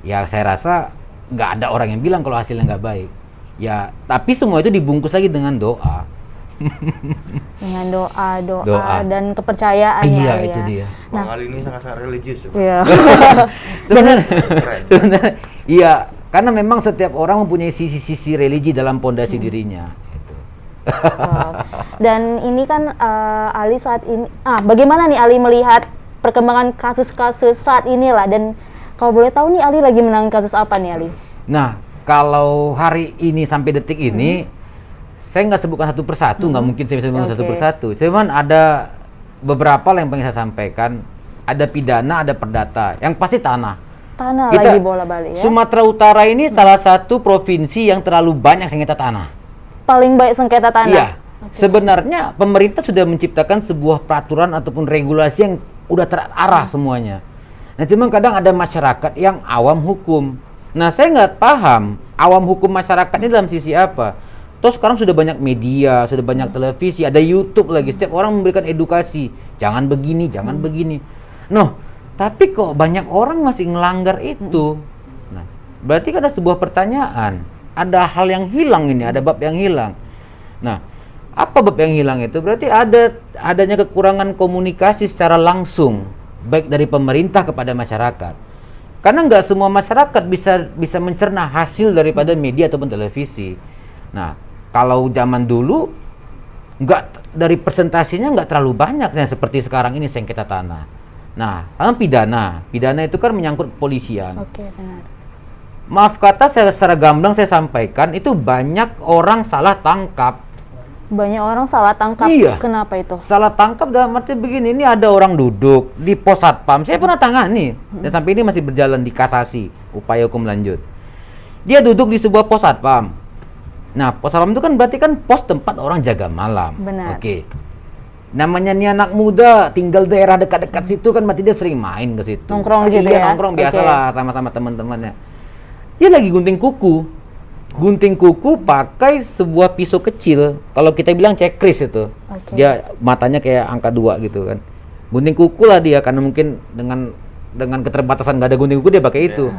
Speaker 3: ya saya rasa nggak ada orang yang bilang kalau hasilnya nggak baik. Ya, tapi semua itu dibungkus lagi dengan doa.
Speaker 1: Dengan doa
Speaker 3: Doa.
Speaker 1: dan kepercayaan
Speaker 3: Iya,
Speaker 1: ya. Ali
Speaker 3: itu
Speaker 1: ya.
Speaker 3: dia.
Speaker 2: Bang Ali ini sangat-sangat religius ya.
Speaker 1: Iya.
Speaker 3: Sebenarnya, iya, karena memang setiap orang mempunyai sisi-sisi religi dalam pondasi dirinya. Itu.
Speaker 1: Wow. Dan ini kan Ali saat ini, bagaimana nih Ali melihat perkembangan kasus-kasus saat inilah, dan kalau boleh tahu nih Ali lagi menangani kasus apa nih Ali?
Speaker 3: Nah, kalau hari ini sampai detik ini, saya nggak sebutkan satu persatu, nggak mungkin saya bisa sebutkan satu
Speaker 1: Oke.
Speaker 3: persatu. Cuman ada beberapa yang pengen saya sampaikan. Ada pidana, ada perdata. Yang pasti tanah.
Speaker 1: Tanah
Speaker 3: Kita-
Speaker 1: lagi bola balik ya.
Speaker 3: Sumatera Utara ini salah satu provinsi yang terlalu banyak sengketa tanah.
Speaker 1: Paling baik sengketa tanah.
Speaker 3: Iya. Sebenarnya pemerintah sudah menciptakan sebuah peraturan ataupun regulasi yang udah terarah semuanya. Nah, cuma kadang ada masyarakat yang awam hukum. Nah, saya nggak paham awam hukum masyarakat ini dalam sisi apa. Toh sekarang sudah banyak media, sudah banyak televisi, ada YouTube lagi. Setiap orang memberikan edukasi. Jangan begini, jangan begini. Noh, tapi kok banyak orang masih ngelanggar itu. Nah, berarti kan ada sebuah pertanyaan. Ada hal yang hilang ini, ada bab yang hilang. Nah, apa bab yang hilang itu? Berarti adanya kekurangan komunikasi secara langsung, baik dari pemerintah kepada masyarakat. Karena nggak semua masyarakat bisa mencerna hasil daripada media ataupun televisi. Nah, kalau zaman dulu nggak, dari presentasinya nggak terlalu banyak yang seperti sekarang ini sengketa tanah. Nah, sama pidana itu kan menyangkut kepolisian.
Speaker 1: Oke, benar.
Speaker 3: Maaf kata, saya secara gamblang saya sampaikan itu banyak orang salah tangkap.
Speaker 1: Banyak orang salah tangkap.
Speaker 3: Iya.
Speaker 1: Kenapa itu?
Speaker 3: Salah tangkap dalam arti begini, ini ada orang duduk di pos satpam. Saya pernah tangani dan sampai ini masih berjalan di kasasi, upaya hukum lanjut. Dia duduk di sebuah pos satpam. Nah, pos satpam itu kan berarti kan pos tempat orang jaga malam.
Speaker 1: Benar.
Speaker 3: Oke. Namanya nih anak muda, tinggal daerah dekat-dekat situ kan berarti dia sering main ke situ.
Speaker 1: Nongkrong di situ
Speaker 3: Iya,
Speaker 1: ya?
Speaker 3: nongkrong
Speaker 1: Oke.
Speaker 3: biasalah sama-sama teman-temannya. Dia lagi gunting kuku. Gunting kuku pakai sebuah pisau kecil. Kalau kita bilang cekris itu.
Speaker 1: Oke.
Speaker 3: Dia matanya kayak angka 2 gitu kan. Gunting kuku lah dia, karena mungkin dengan dengan keterbatasan nggak ada gunting kuku dia pakai itu.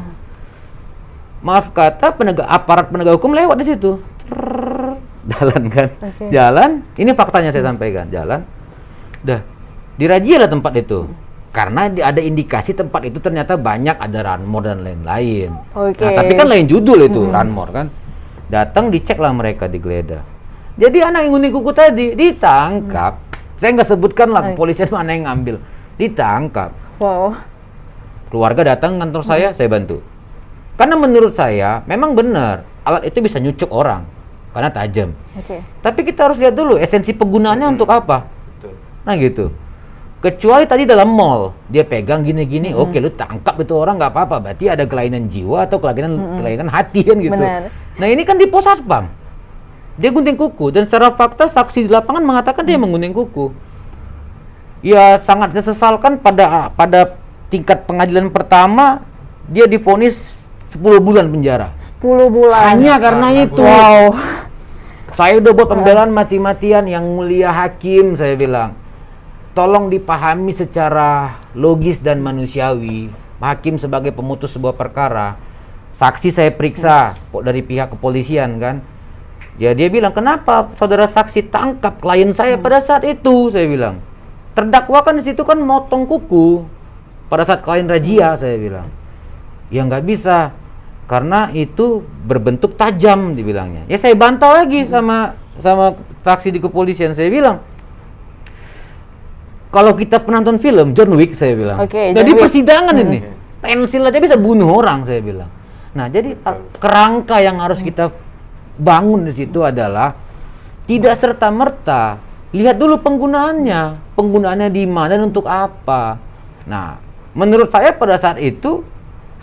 Speaker 3: Maaf kata aparat penegak hukum lewat di situ. Jalan kan.
Speaker 1: Oke.
Speaker 3: Jalan, ini faktanya saya sampaikan. Jalan. Dah. Dirazia lah tempat itu. Karena ada indikasi tempat itu ternyata banyak ada Ranmor dan lain-lain.
Speaker 1: Oke.
Speaker 3: Nah, tapi kan lain judul itu Ranmor kan. Datang dicek lah mereka digeledah. Jadi anak yang gunting kuku tadi ditangkap. Saya nggak sebutkan lah kepolisian mana yang ngambil. Ditangkap.
Speaker 1: Wow.
Speaker 3: Keluarga datang kantor saya bantu. Karena menurut saya memang benar alat itu bisa nyucuk orang karena tajam.
Speaker 1: Oke.
Speaker 3: Tapi kita harus lihat dulu esensi penggunaannya untuk apa.
Speaker 2: Betul.
Speaker 3: Nah gitu. Kecuali tadi dalam mall dia pegang gini-gini, oke lu tangkap itu orang nggak apa-apa. Berarti ada kelainan jiwa atau kelainan hati kan gitu.
Speaker 1: Benar.
Speaker 3: Nah ini kan di pos satpam. Dia gunting kuku dan secara fakta saksi di lapangan mengatakan dia menggunting kuku. Ya sangat disesalkan pada tingkat pengadilan pertama dia divonis 10 bulan penjara.
Speaker 1: 10 bulan.
Speaker 3: Hanya karena itu.
Speaker 1: Wow.
Speaker 3: Saya udah buat pembelaan mati-matian, yang mulia hakim saya bilang. Tolong dipahami secara logis dan manusiawi. Hakim sebagai pemutus sebuah perkara. Saksi saya periksa dari pihak kepolisian kan. Ya dia bilang, kenapa saudara saksi tangkap klien saya pada saat itu? Saya bilang. Terdakwa kan di situ kan motong kuku pada saat klien razia, saya bilang. Ya nggak bisa. Karena itu berbentuk tajam dibilangnya. Ya saya bantah lagi sama saksi di kepolisian. Saya bilang, kalau kita penonton film John Wick, saya bilang.
Speaker 1: Oke,
Speaker 3: Jadi
Speaker 1: John Wick.
Speaker 3: persidangan ini, pensil aja bisa bunuh orang, saya bilang. Nah, jadi kerangka yang harus kita bangun di situ adalah tidak serta-merta lihat dulu penggunaannya di mana dan untuk apa. Nah, menurut saya pada saat itu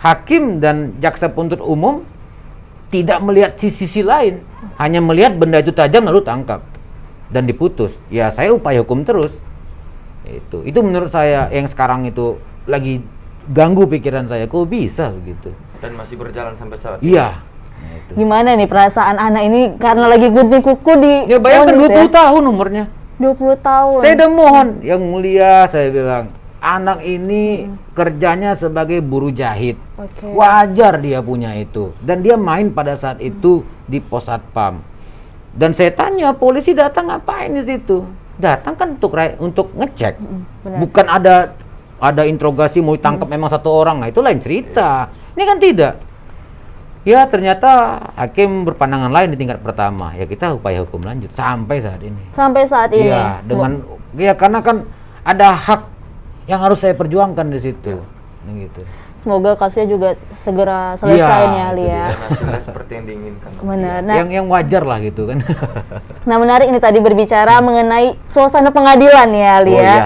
Speaker 3: hakim dan jaksa penuntut umum tidak melihat sisi lain, hanya melihat benda itu tajam lalu tangkap dan diputus. Ya saya upaya hukum terus. Itu menurut saya yang sekarang itu lagi ganggu pikiran saya, kok bisa begitu.
Speaker 2: Dan masih berjalan sampai saat ini.
Speaker 3: Iya. Nah, itu.
Speaker 1: Gimana nih perasaan anak ini karena lagi gunting kuku di
Speaker 3: Ya bayangkan
Speaker 1: vonis
Speaker 3: 20 tahun umurnya.
Speaker 1: 20 tahun.
Speaker 3: Saya udah mohon, yang mulia saya bilang, anak ini kerjanya sebagai buruh jahit.
Speaker 1: Oke.
Speaker 3: Wajar dia punya itu. Dan dia main pada saat itu di pos satpam. Dan saya tanya, polisi datang ngapain di situ? Datang kan untuk ngecek.
Speaker 1: benar.
Speaker 3: Bukan ada interogasi mau ditangkap memang satu orang. Nah, itu lain cerita. Ini kan tidak. Ya, ternyata hakim berpandangan lain di tingkat pertama. Ya, kita upaya hukum lanjut sampai saat ini.
Speaker 1: Sampai saat ini.
Speaker 3: Iya, karena kan ada hak yang harus saya perjuangkan di situ. Gitu.
Speaker 1: Semoga kasusnya juga segera selesai nih Ali
Speaker 3: itu
Speaker 1: ya.
Speaker 3: dia.
Speaker 2: Dan hasilnya seperti yang diinginkan.
Speaker 1: Benar. Nah,
Speaker 3: yang wajar lah gitu kan.
Speaker 1: nah menarik ini tadi berbicara mengenai suasana pengadilan ya Ali
Speaker 3: Oh,
Speaker 1: ya.
Speaker 3: iya.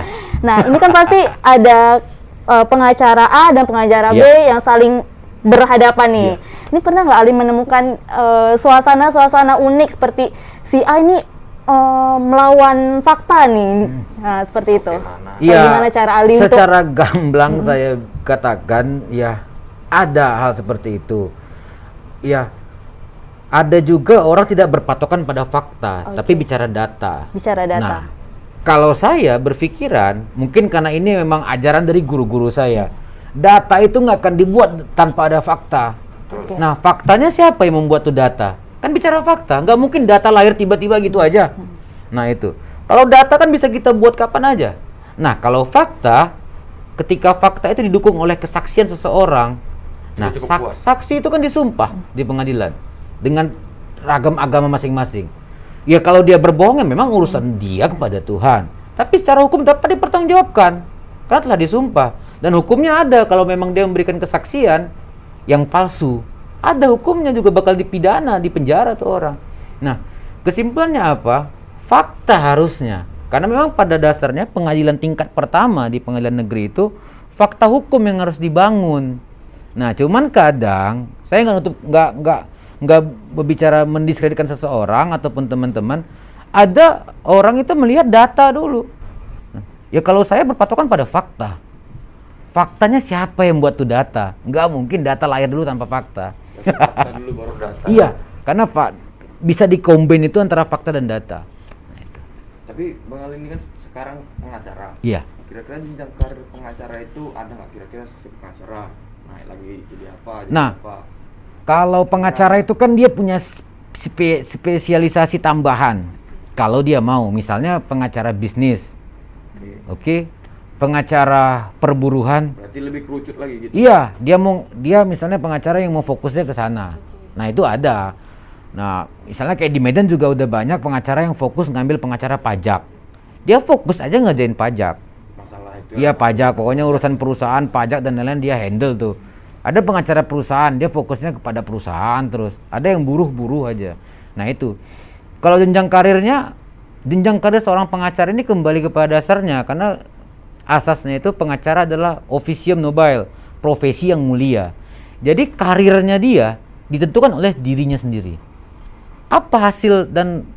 Speaker 1: Nah, ini kan pasti ada pengacara A dan pengacara B
Speaker 3: Iya.
Speaker 1: yang saling berhadapan nih. Ini pernah nggak Ali menemukan suasana-suasana unik seperti si A ini melawan fakta nih, nah seperti itu.
Speaker 3: Iya,
Speaker 1: Gimana cara Ali untuk
Speaker 3: secara gamblang saya katakan ya ada hal seperti itu. Ya, ada juga orang tidak berpatokan pada fakta, tapi bicara data.
Speaker 1: bicara data?
Speaker 3: Nah, kalau saya berpikiran, mungkin karena ini memang ajaran dari guru-guru saya, data itu nggak akan dibuat tanpa ada fakta.
Speaker 1: Oke.
Speaker 3: Nah, faktanya siapa yang membuat tuh data? Kan bicara fakta, nggak mungkin data lahir tiba-tiba gitu aja. Nah itu, kalau data kan bisa kita buat kapan aja. Nah, kalau fakta, ketika fakta itu didukung oleh kesaksian seseorang, nah
Speaker 2: cukup kuat.
Speaker 3: saksi itu kan disumpah di pengadilan dengan ragam agama masing-masing. Ya kalau dia berbohong ya memang urusan dia kepada Tuhan. Tapi secara hukum dapat dipertanggungjawabkan karena telah disumpah. Dan hukumnya ada kalau memang dia memberikan kesaksian yang palsu. Ada hukumnya juga bakal dipidana, dipenjara tuh orang. Nah, kesimpulannya apa? Fakta harusnya. Karena memang pada dasarnya pengadilan tingkat pertama di pengadilan negeri itu fakta hukum yang harus dibangun. Nah, cuman kadang saya nggak berbicara mendiskreditkan seseorang ataupun teman-teman. Ada orang itu melihat data dulu. Ya kalau saya berpatokan pada fakta. Faktanya siapa yang buat tuh data? Nggak mungkin data lahir dulu tanpa fakta.
Speaker 2: Fakta dulu baru data.
Speaker 3: Iya, karena bisa dikombin itu antara fakta dan data. Nah, itu.
Speaker 2: Tapi Bang Ali ini kan sekarang pengacara.
Speaker 3: Iya.
Speaker 2: kira-kira jenjang karir pengacara itu ada nggak kira-kira si pengacara naik lagi jadi apa? Jadi
Speaker 3: Nah,
Speaker 2: apa?
Speaker 3: Kalau pengacara itu kan dia punya spesialisasi tambahan. Kalau dia mau, misalnya pengacara bisnis, oke, pengacara perburuhan.
Speaker 2: Berarti lebih kerucut lagi gitu.
Speaker 3: Iya, dia misalnya pengacara yang mau fokusnya ke sana. Nah, itu ada. Nah, misalnya kayak di Medan juga udah banyak pengacara yang fokus ngambil pengacara pajak. Dia fokus aja ngerjain pajak.
Speaker 2: Masalah itu.
Speaker 3: Iya, pajak, pokoknya urusan perusahaan, pajak dan lain-lain dia handle tuh. Ada pengacara perusahaan, dia fokusnya kepada perusahaan terus. Ada yang buruh-buruh aja. Nah, itu. Kalau jenjang karir seorang pengacara ini kembali kepada dasarnya, karena asasnya itu pengacara adalah officium nobile, profesi yang mulia. Jadi karirnya dia ditentukan oleh dirinya sendiri. Apa hasil dan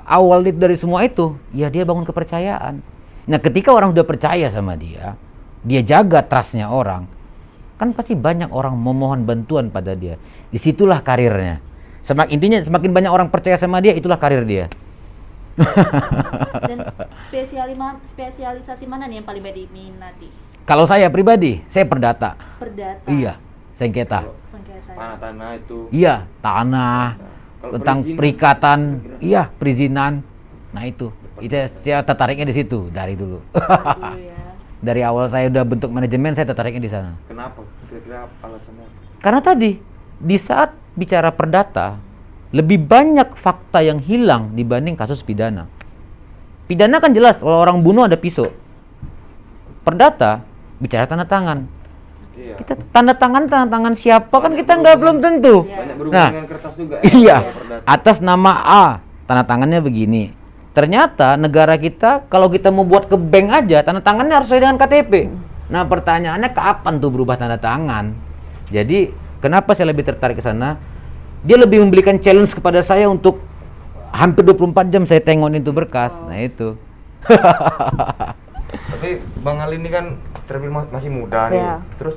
Speaker 3: awal dari semua itu? Ya dia bangun kepercayaan. Nah, ketika orang sudah percaya sama dia jaga trustnya orang, kan pasti banyak orang memohon bantuan pada dia. Disitulah karirnya. Semakin banyak orang percaya sama dia, itulah karir dia.
Speaker 4: Dan spesialisasi mana nih yang paling diminati?
Speaker 3: Kalau saya pribadi, saya perdata.
Speaker 4: Perdata.
Speaker 3: Iya, sengketa.
Speaker 2: Kalau
Speaker 4: Sengketa.
Speaker 2: tanah-tanah itu.
Speaker 3: Iya, tanah,
Speaker 2: Kalau
Speaker 3: tentang
Speaker 2: perizinan,
Speaker 3: perikatan,
Speaker 2: kira-kira?
Speaker 3: iya, perizinan. Nah, itu saya tertariknya di situ dari dulu.
Speaker 4: Aduh, ya.
Speaker 3: Dari awal saya udah bentuk manajemen, saya tertariknya di sana.
Speaker 2: Kenapa? Kira-kira alasannya?
Speaker 3: Karena tadi di saat bicara perdata, lebih banyak fakta yang hilang dibanding kasus pidana. Pidana kan jelas, kalau orang bunuh ada pisau. Perdata bicara tanda tangan.
Speaker 2: Iya.
Speaker 3: Kita tanda tangan siapa kan kita nggak belum tentu.
Speaker 2: Banyak berhubungan
Speaker 3: Nah,
Speaker 2: dengan kertas juga.
Speaker 3: Iya,
Speaker 2: kalau perdata.
Speaker 3: atas nama A, tanda tangannya begini. Ternyata negara kita kalau kita mau buat ke bank aja, tanda tangannya harus sesuai dengan KTP. Nah, pertanyaannya kapan tuh berubah tanda tangan? Jadi, kenapa saya lebih tertarik ke sana? Dia lebih memberikan challenge kepada saya untuk hampir 24 jam saya tengok itu berkas. Nah, itu.
Speaker 2: Tapi Bang Ali ini kan terbilang masih muda nih.
Speaker 1: Iya.
Speaker 2: Terus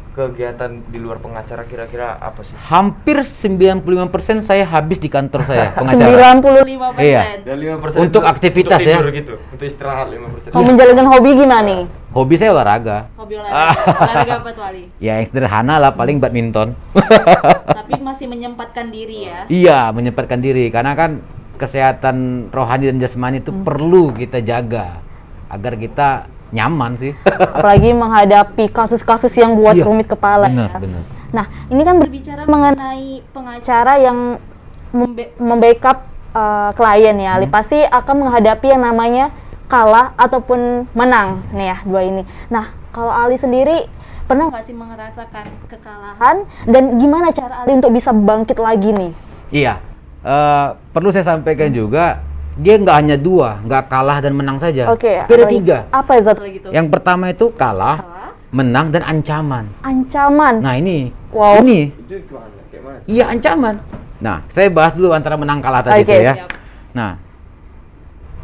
Speaker 2: kegiatan di luar pengacara kira-kira apa sih?
Speaker 3: Hampir 95% saya habis di kantor saya, pengacara.
Speaker 1: 95%.
Speaker 3: Iya.
Speaker 2: Dan 5%
Speaker 3: Untuk aktivitas
Speaker 2: untuk
Speaker 3: ya.
Speaker 2: tidur gitu, untuk istirahat 5%.
Speaker 1: Mau menjalankan hobi gimana nih?
Speaker 3: Hobi saya olahraga.
Speaker 4: Hobi olahraga apa tuh Ali?
Speaker 3: Ya yang sederhana lah, paling badminton.
Speaker 4: Tapi masih menyempatkan diri ya.
Speaker 3: Iya, menyempatkan diri karena kan kesehatan rohani dan jasmani itu perlu kita jaga agar kita nyaman sih.
Speaker 1: Apalagi menghadapi kasus-kasus yang buat
Speaker 3: Iya,
Speaker 1: rumit kepala
Speaker 3: benar,
Speaker 1: ya.
Speaker 3: benar.
Speaker 1: Nah, ini kan berbicara mengenai pengacara yang membackup klien ya, Ali. Pasti akan menghadapi yang namanya kalah ataupun menang nih ya, dua ini. Nah, kalau Ali sendiri pernah nggak sih merasakan kekalahan dan gimana cara Ali untuk bisa bangkit lagi nih?
Speaker 3: Iya, perlu saya sampaikan juga, dia nggak hanya dua, nggak kalah dan menang saja.
Speaker 1: Oke.
Speaker 3: Tapi ada tiga.
Speaker 1: Apa ya satu lagi tuh?
Speaker 3: Yang pertama itu kalah,
Speaker 4: Kalah.
Speaker 3: menang dan ancaman.
Speaker 1: Ancaman.
Speaker 3: Nah ini,
Speaker 1: Wow.
Speaker 3: ini,
Speaker 2: Itu gimana? Kayak mana?
Speaker 3: iya ancaman. Nah, saya bahas dulu antara menang kalah tadi
Speaker 1: Oke,
Speaker 3: itu ya.
Speaker 4: siap.
Speaker 3: Nah,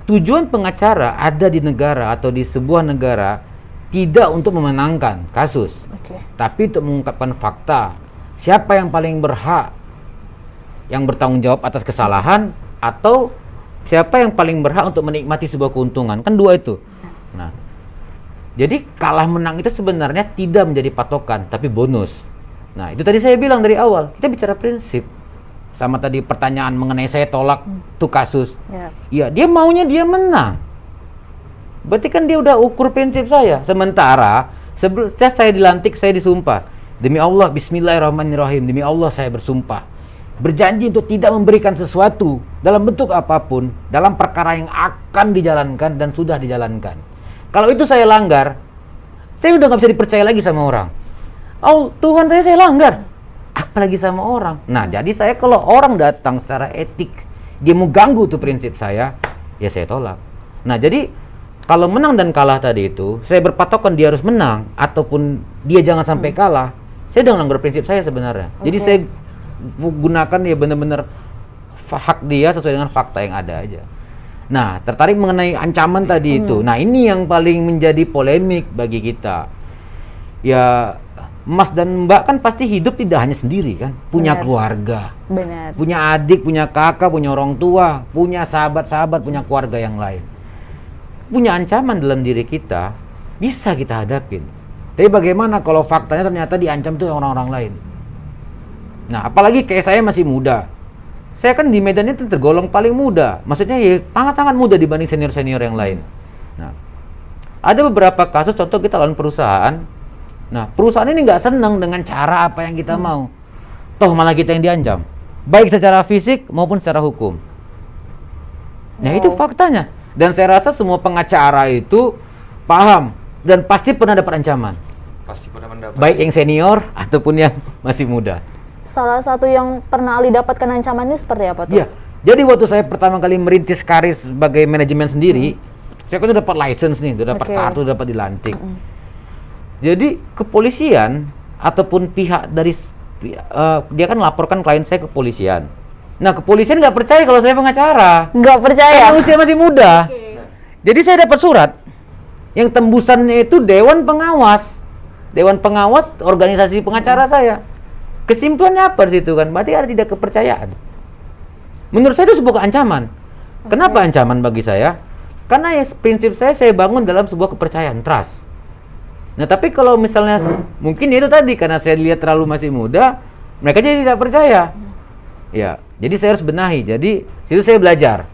Speaker 3: tujuan pengacara ada di negara atau di sebuah negara tidak untuk memenangkan kasus,
Speaker 1: Oke.
Speaker 3: tapi untuk mengungkapkan fakta. Siapa yang paling berhak yang bertanggung jawab atas kesalahan atau siapa yang paling berhak untuk menikmati sebuah keuntungan? Kan dua itu. Nah, jadi kalah menang itu sebenarnya tidak menjadi patokan, tapi bonus. Nah, itu tadi saya bilang dari awal, kita bicara prinsip. Sama tadi pertanyaan mengenai saya tolak tuh kasus.
Speaker 1: Ya.
Speaker 3: Ya, dia maunya dia menang. Berarti kan dia udah ukur prinsip saya. Sementara sebelum saya dilantik, saya disumpah. Demi Allah, bismillahirrahmanirrahim. Demi Allah saya bersumpah. Berjanji untuk tidak memberikan sesuatu dalam bentuk apapun dalam perkara yang akan dijalankan dan sudah dijalankan. Kalau itu saya langgar, saya udah nggak bisa dipercaya lagi sama orang. Oh, Tuhan saya langgar. Apalagi sama orang. Nah, jadi saya kalau orang datang secara etik, dia mau ganggu tuh prinsip saya, ya saya tolak. Nah, jadi kalau menang dan kalah tadi itu, saya berpatokan dia harus menang ataupun dia jangan sampai kalah. Saya udah melanggar prinsip saya sebenarnya. Jadi saya gunakan ya benar-benar hak dia sesuai dengan fakta yang ada aja. Nah, tertarik mengenai ancaman tadi itu. Nah, ini yang paling menjadi polemik bagi kita. Ya, Mas dan Mbak kan pasti hidup tidak hanya sendiri kan, punya
Speaker 1: Benar.
Speaker 3: keluarga,
Speaker 1: Benar.
Speaker 3: punya adik, punya kakak, punya orang tua, punya sahabat-sahabat, punya keluarga yang lain. punya ancaman dalam diri kita, bisa kita hadapin. Tapi bagaimana kalau faktanya ternyata diancam tuh orang-orang lain? Nah, apalagi kayak saya masih muda. Saya kan di Medan itu tergolong paling muda. Maksudnya ya sangat-sangat muda dibanding senior-senior yang lain. Nah, ada beberapa kasus, contoh kita lawan perusahaan. Nah, perusahaan ini nggak senang dengan cara apa yang kita mau. Toh malah kita yang diancam. Baik secara fisik maupun secara hukum. Nah, itu faktanya. Dan saya rasa semua pengacara itu paham dan pasti pernah dapat ancaman.
Speaker 2: Pasti pernah mendapat.
Speaker 3: Baik yang senior ataupun yang masih muda.
Speaker 1: Salah satu yang pernah Ali dapatkan ancaman ini seperti apa tuh?
Speaker 3: Iya. Jadi waktu saya pertama kali merintis karir sebagai manajemen sendiri, saya kan udah dapat license nih, udah dapat
Speaker 1: Oke.
Speaker 3: kartu, udah dapat dilantik. Jadi kepolisian ataupun pihak dari dia kan laporkan klien saya ke kepolisian. Nah, kepolisian nggak percaya kalau saya pengacara.
Speaker 1: Nggak percaya?
Speaker 3: Karena usia masih muda. Jadi saya dapat surat yang tembusannya itu Dewan Pengawas organisasi pengacara saya. Kesimpulannya apa di situ kan? Berarti ada tidak kepercayaan. Menurut saya itu sebuah ancaman. Kenapa ancaman bagi saya? Karena ya prinsip saya bangun dalam sebuah kepercayaan, trust. Nah, tapi kalau misalnya mungkin itu tadi karena saya lihat terlalu masih muda, mereka jadi tidak percaya. Ya, jadi saya harus benahi. Jadi situ saya belajar.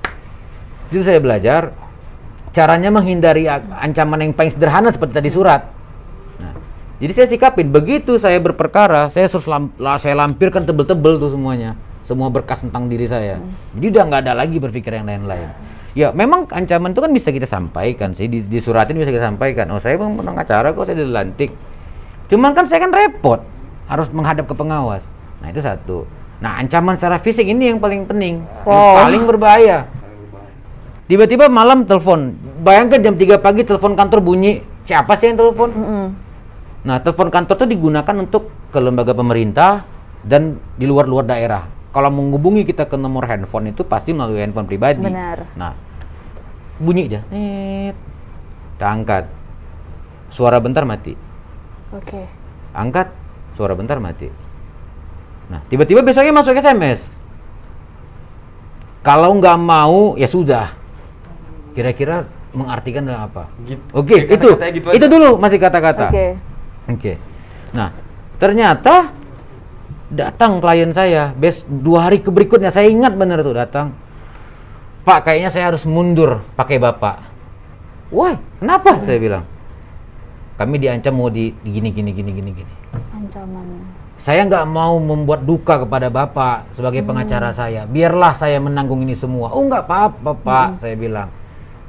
Speaker 3: Caranya menghindari ancaman yang paling sederhana seperti tadi surat. Nah, jadi saya sikapin begitu saya berperkara, saya saya lampirkan tebel-tebel tuh semuanya, semua berkas tentang diri saya. Jadi udah nggak ada lagi berpikir yang lain-lain. Ya, memang ancaman itu kan bisa kita sampaikan sih, di suratin bisa kita sampaikan. Oh, saya pengacara kok, saya dilantik. Cuman kan saya kan repot, harus menghadap ke pengawas. Nah, itu satu. Nah, ancaman secara fisik ini yang paling penting, yang paling berbahaya. Tiba-tiba malam telepon. Bayangkan jam 3 pagi telepon kantor bunyi. Siapa sih yang telepon? Nah, telepon kantor itu digunakan untuk ke lembaga pemerintah dan di luar-luar daerah. Kalau menghubungi kita ke nomor handphone itu pasti melalui handphone pribadi.
Speaker 1: Benar.
Speaker 3: Nah, bunyi aja. Kita angkat. Suara bentar mati.
Speaker 1: Oke.
Speaker 3: Angkat. Suara bentar mati. Nah, tiba-tiba besoknya masuk SMS. Kalau nggak mau, ya sudah. Kira-kira mengartikan dalam apa?
Speaker 2: Gitu.
Speaker 3: Oke,
Speaker 2: Kata-katanya gitu aja.
Speaker 3: itu dulu masih kata-kata.
Speaker 1: Oke.
Speaker 3: Nah, ternyata datang klien saya, 2 hari berikutnya saya ingat bener tuh datang. Pak, kayaknya saya harus mundur pakai Bapak. Wah, kenapa? Saya bilang. Kami diancam mau di gini.
Speaker 1: Ancaman.
Speaker 3: Saya nggak mau membuat duka kepada Bapak sebagai pengacara saya. Biarlah saya menanggung ini semua. Oh, nggak apa-apa, Pak, saya bilang.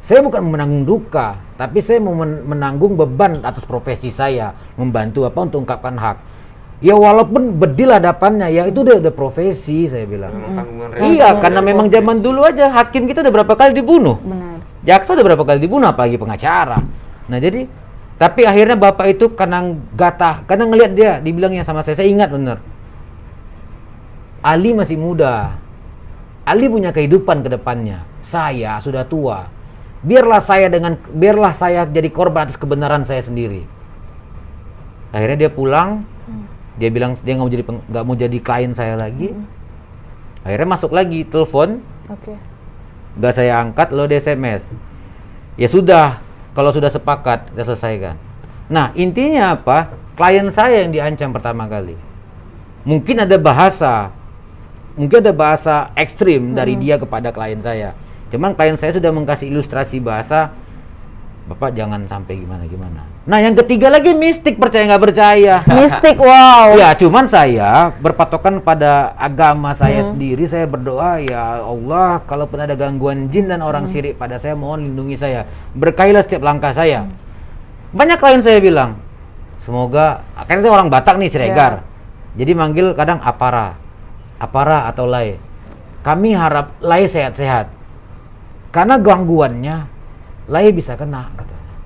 Speaker 3: Saya bukan menanggung duka, tapi saya mau menanggung beban atas profesi saya, membantu Bapak untuk ungkapkan hak. Ya walaupun bedil hadapannya, ya itu udah profesi, saya bilang. Iya, karena memang zaman dulu aja hakim kita udah berapa kali dibunuh.
Speaker 1: Benar.
Speaker 3: Jaksa udah berapa kali dibunuh, apalagi pengacara. Nah, jadi tapi akhirnya Bapak itu karena gatah, karena ngelihat dia, dibilangnya sama saya ingat bener. Ali masih muda. Ali punya kehidupan ke depannya. Saya sudah tua. Biarlah saya jadi korban atas kebenaran saya sendiri. Akhirnya dia pulang. Dia bilang dia nggak mau jadi klien saya lagi. Akhirnya masuk lagi telepon.
Speaker 1: Oke.
Speaker 3: Nggak saya angkat, lo di SMS. Ya sudah, kalau sudah sepakat, kita selesaikan. Nah, intinya apa? Klien saya yang diancam pertama kali. Mungkin ada bahasa ekstrim dari dia kepada klien saya. Cuman klien saya sudah mengkasih ilustrasi bahasa, Bapak jangan sampai gimana-gimana. Nah, yang ketiga lagi mistik, percaya nggak percaya.
Speaker 1: Mistik, wow.
Speaker 3: Ya, cuman saya berpatokan pada agama saya sendiri. Saya berdoa, ya Allah, kalaupun ada gangguan jin dan orang syirik pada saya, mohon lindungi saya. Berkailah setiap langkah saya. Banyak klien saya bilang, semoga, karena itu orang Batak nih, Siregar. Jadi manggil kadang Apara atau Lai. Kami harap Lai sehat-sehat. Karena gangguannya, Lai bisa kena, katanya.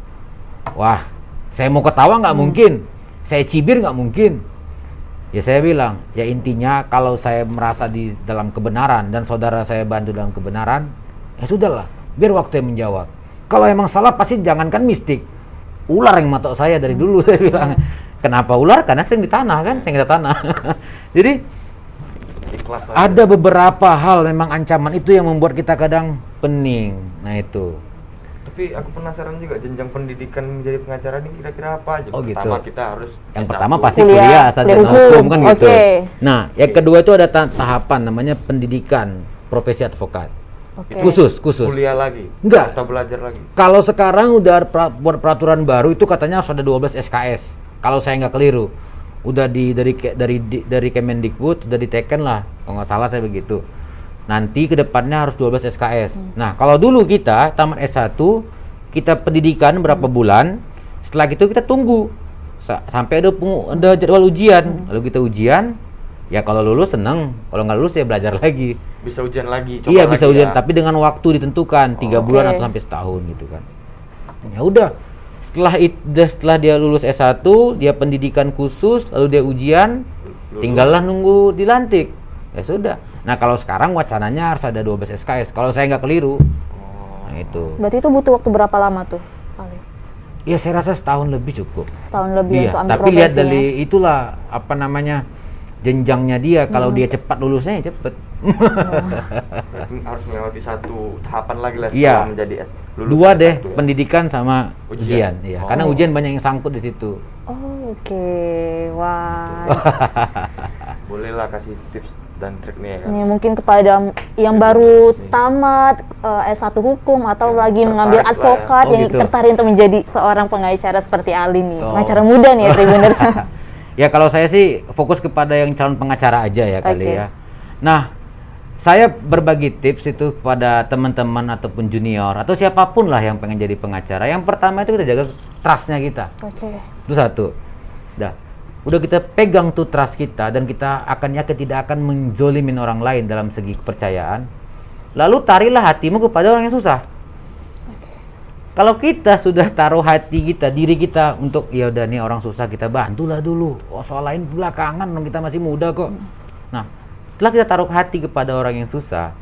Speaker 3: Wah, saya mau ketawa nggak mungkin, saya cibir nggak mungkin. Ya saya bilang, ya intinya kalau saya merasa di dalam kebenaran dan saudara saya bantu dalam kebenaran, ya sudahlah, biar waktu yang menjawab. Kalau emang salah pasti jangankan mistik, ular yang matok saya dari dulu. Saya bilang, kenapa ular? Karena sering di tanah kan, saya nggak tanah. Jadi ada beberapa hal memang ancaman itu yang membuat kita kadang pening. Nah itu.
Speaker 2: Tapi aku penasaran juga jenjang pendidikan menjadi pengacara ini kira-kira apa aja?
Speaker 3: Oh, gitu.
Speaker 2: Pertama kita harus
Speaker 3: Yang
Speaker 2: S1.
Speaker 3: pertama pasti
Speaker 1: Kuliah,
Speaker 3: kuliah sarjana
Speaker 1: kuliah hukum.
Speaker 3: hukum kan gitu.
Speaker 1: Oke.
Speaker 3: Nah, yang kedua itu ada tahapan namanya pendidikan profesi advokat.
Speaker 1: Oke.
Speaker 3: Khusus.
Speaker 2: Kuliah lagi?
Speaker 3: Enggak.
Speaker 2: Atau belajar lagi?
Speaker 3: Kalau sekarang udah buat peraturan baru itu katanya harus ada 12 SKS. Kalau saya nggak keliru. Udah dari Kemendikbud udah diteken lah. Kalau nggak salah saya begitu. Nanti kedepannya harus 12 SKS. Nah, kalau dulu kita tamat S1, kita pendidikan berapa bulan, setelah itu kita tunggu sampai ada jadwal ujian. Lalu kita ujian, ya kalau lulus seneng, kalau nggak lulus ya belajar lagi.
Speaker 2: Bisa ujian lagi? Coba
Speaker 3: Iya
Speaker 2: lagi
Speaker 3: bisa ujian,
Speaker 2: ya?
Speaker 3: tapi dengan waktu ditentukan 3 bulan
Speaker 1: Oke.
Speaker 3: atau sampai setahun gitu kan. Ya udah, setelah dia lulus S1, dia pendidikan khusus, lalu dia ujian,
Speaker 2: Lulus.
Speaker 3: tinggallah nunggu dilantik. Ya sudah. Nah kalau sekarang wacananya harus ada 12 SKS. Kalau saya nggak keliru, nah itu.
Speaker 1: Berarti itu butuh waktu berapa lama tuh? Ali?
Speaker 3: Ya saya rasa setahun lebih cukup.
Speaker 1: Setahun lebih
Speaker 3: Iya,
Speaker 1: untuk ambil
Speaker 3: tapi lihat
Speaker 1: profesinya.
Speaker 3: dari itulah apa namanya jenjangnya dia. Kalau dia cepat lulusnya ya cepet.
Speaker 2: Berarti harus melewati satu tahapan lagi lah
Speaker 3: Iya.
Speaker 2: setelah menjadi lulus
Speaker 3: Dua
Speaker 2: S1
Speaker 3: deh,
Speaker 2: ya?
Speaker 3: pendidikan sama
Speaker 2: Ujian.
Speaker 3: ujian. Iya,
Speaker 2: Oh.
Speaker 3: karena ujian banyak yang sangkut di situ.
Speaker 1: Oh, oke. Wah.
Speaker 2: Bolehlah kasih tips dan trik nih ya kan?
Speaker 1: Ini mungkin kepada yang baru tamat S1 hukum atau
Speaker 2: Yang
Speaker 1: lagi mengambil
Speaker 2: tertarik lah ya.
Speaker 1: advokat
Speaker 3: Oh,
Speaker 1: yang
Speaker 3: gitu.
Speaker 1: tertarik untuk menjadi seorang pengacara seperti Ali nih.
Speaker 3: Oh.
Speaker 1: Pengacara muda nih ya Tribuners.
Speaker 3: Ya kalau saya sih fokus kepada yang calon pengacara aja ya kali
Speaker 1: Oke.
Speaker 3: ya. Nah, saya berbagi tips itu kepada teman-teman ataupun junior atau siapapun lah yang pengen jadi pengacara. Yang pertama itu kita jaga trust-nya kita.
Speaker 1: Oke.
Speaker 3: Itu satu. Udah kita pegang tuh trust kita dan kita akan yakin tidak akan menjolimin orang lain dalam segi kepercayaan. Lalu tarilah hatimu kepada orang yang susah. Kalau kita sudah taruh hati kita, diri kita untuk ya udah nih orang susah kita bantulah dulu. Oh soal lain belakangan dong, kita masih muda kok. Nah, setelah kita taruh hati kepada orang yang susah,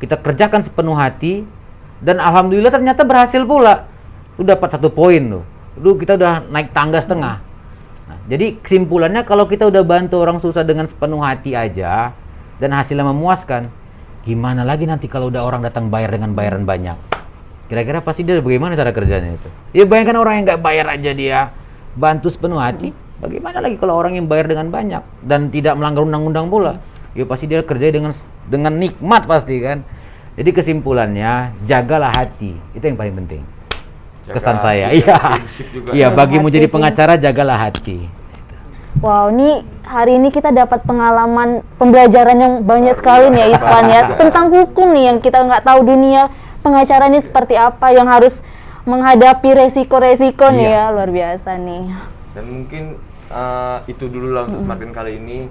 Speaker 3: kita kerjakan sepenuh hati dan alhamdulillah ternyata berhasil pula. Udah dapat 1 poin tuh. Dulu kita udah naik tangga setengah. Nah, jadi kesimpulannya kalau kita udah bantu orang susah dengan sepenuh hati aja dan hasilnya memuaskan, gimana lagi nanti kalau udah orang datang bayar dengan bayaran banyak? Kira-kira pasti dia bagaimana cara kerjanya itu? Ya bayangkan orang yang nggak bayar aja dia bantu sepenuh hati, bagaimana lagi kalau orang yang bayar dengan banyak dan tidak melanggar undang-undang pula? Ya pasti dia kerja dengan nikmat pasti kan. Jadi kesimpulannya jagalah hati, itu yang paling penting. Kesan saya,
Speaker 2: hati,
Speaker 3: iya,
Speaker 2: prinsip juga.
Speaker 3: iya.
Speaker 1: Jaga
Speaker 3: Bagi mau
Speaker 1: hati
Speaker 3: jadi
Speaker 1: sih.
Speaker 3: pengacara jagalah hati.
Speaker 1: Wow, nih hari ini kita dapat pengalaman pembelajaran yang banyak sekali nih ya Iswan ya tentang hukum nih yang kita nggak tahu dunia pengacara ini seperti apa yang harus menghadapi resiko-resiko nih
Speaker 3: Iya.
Speaker 1: ya luar biasa nih.
Speaker 2: Dan mungkin itu dulu lah untuk Smartgen kali ini.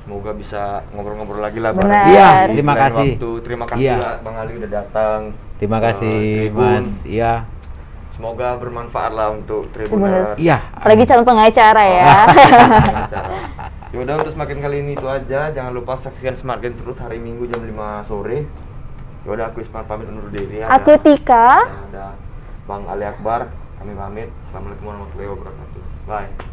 Speaker 2: Semoga bisa ngobrol-ngobrol lagi lah
Speaker 1: Benar.
Speaker 3: Iya,
Speaker 2: di
Speaker 3: terima
Speaker 2: lain
Speaker 3: kasih.
Speaker 2: waktu. Terima kasih
Speaker 3: Iya.
Speaker 2: lah Bang Ali udah datang.
Speaker 3: Terima kasih,
Speaker 2: Tribun.
Speaker 3: Mas. Iya.
Speaker 2: Semoga bermanfaat lah untuk
Speaker 1: Tribuners.
Speaker 2: Tribuners.
Speaker 3: Iya.
Speaker 1: Apalagi calon pengacara ya.
Speaker 2: Ya udah untuk Smartgen kali ini itu aja. Jangan lupa saksikan Smartgen terus hari Minggu jam 5 sore. Ya udah aku Isman pamit undur diri.
Speaker 1: Aku Tika.
Speaker 2: Ada Bang Ali Akbar. Kami pamit. Assalamualaikum warahmatullahi wabarakatuh. Bye.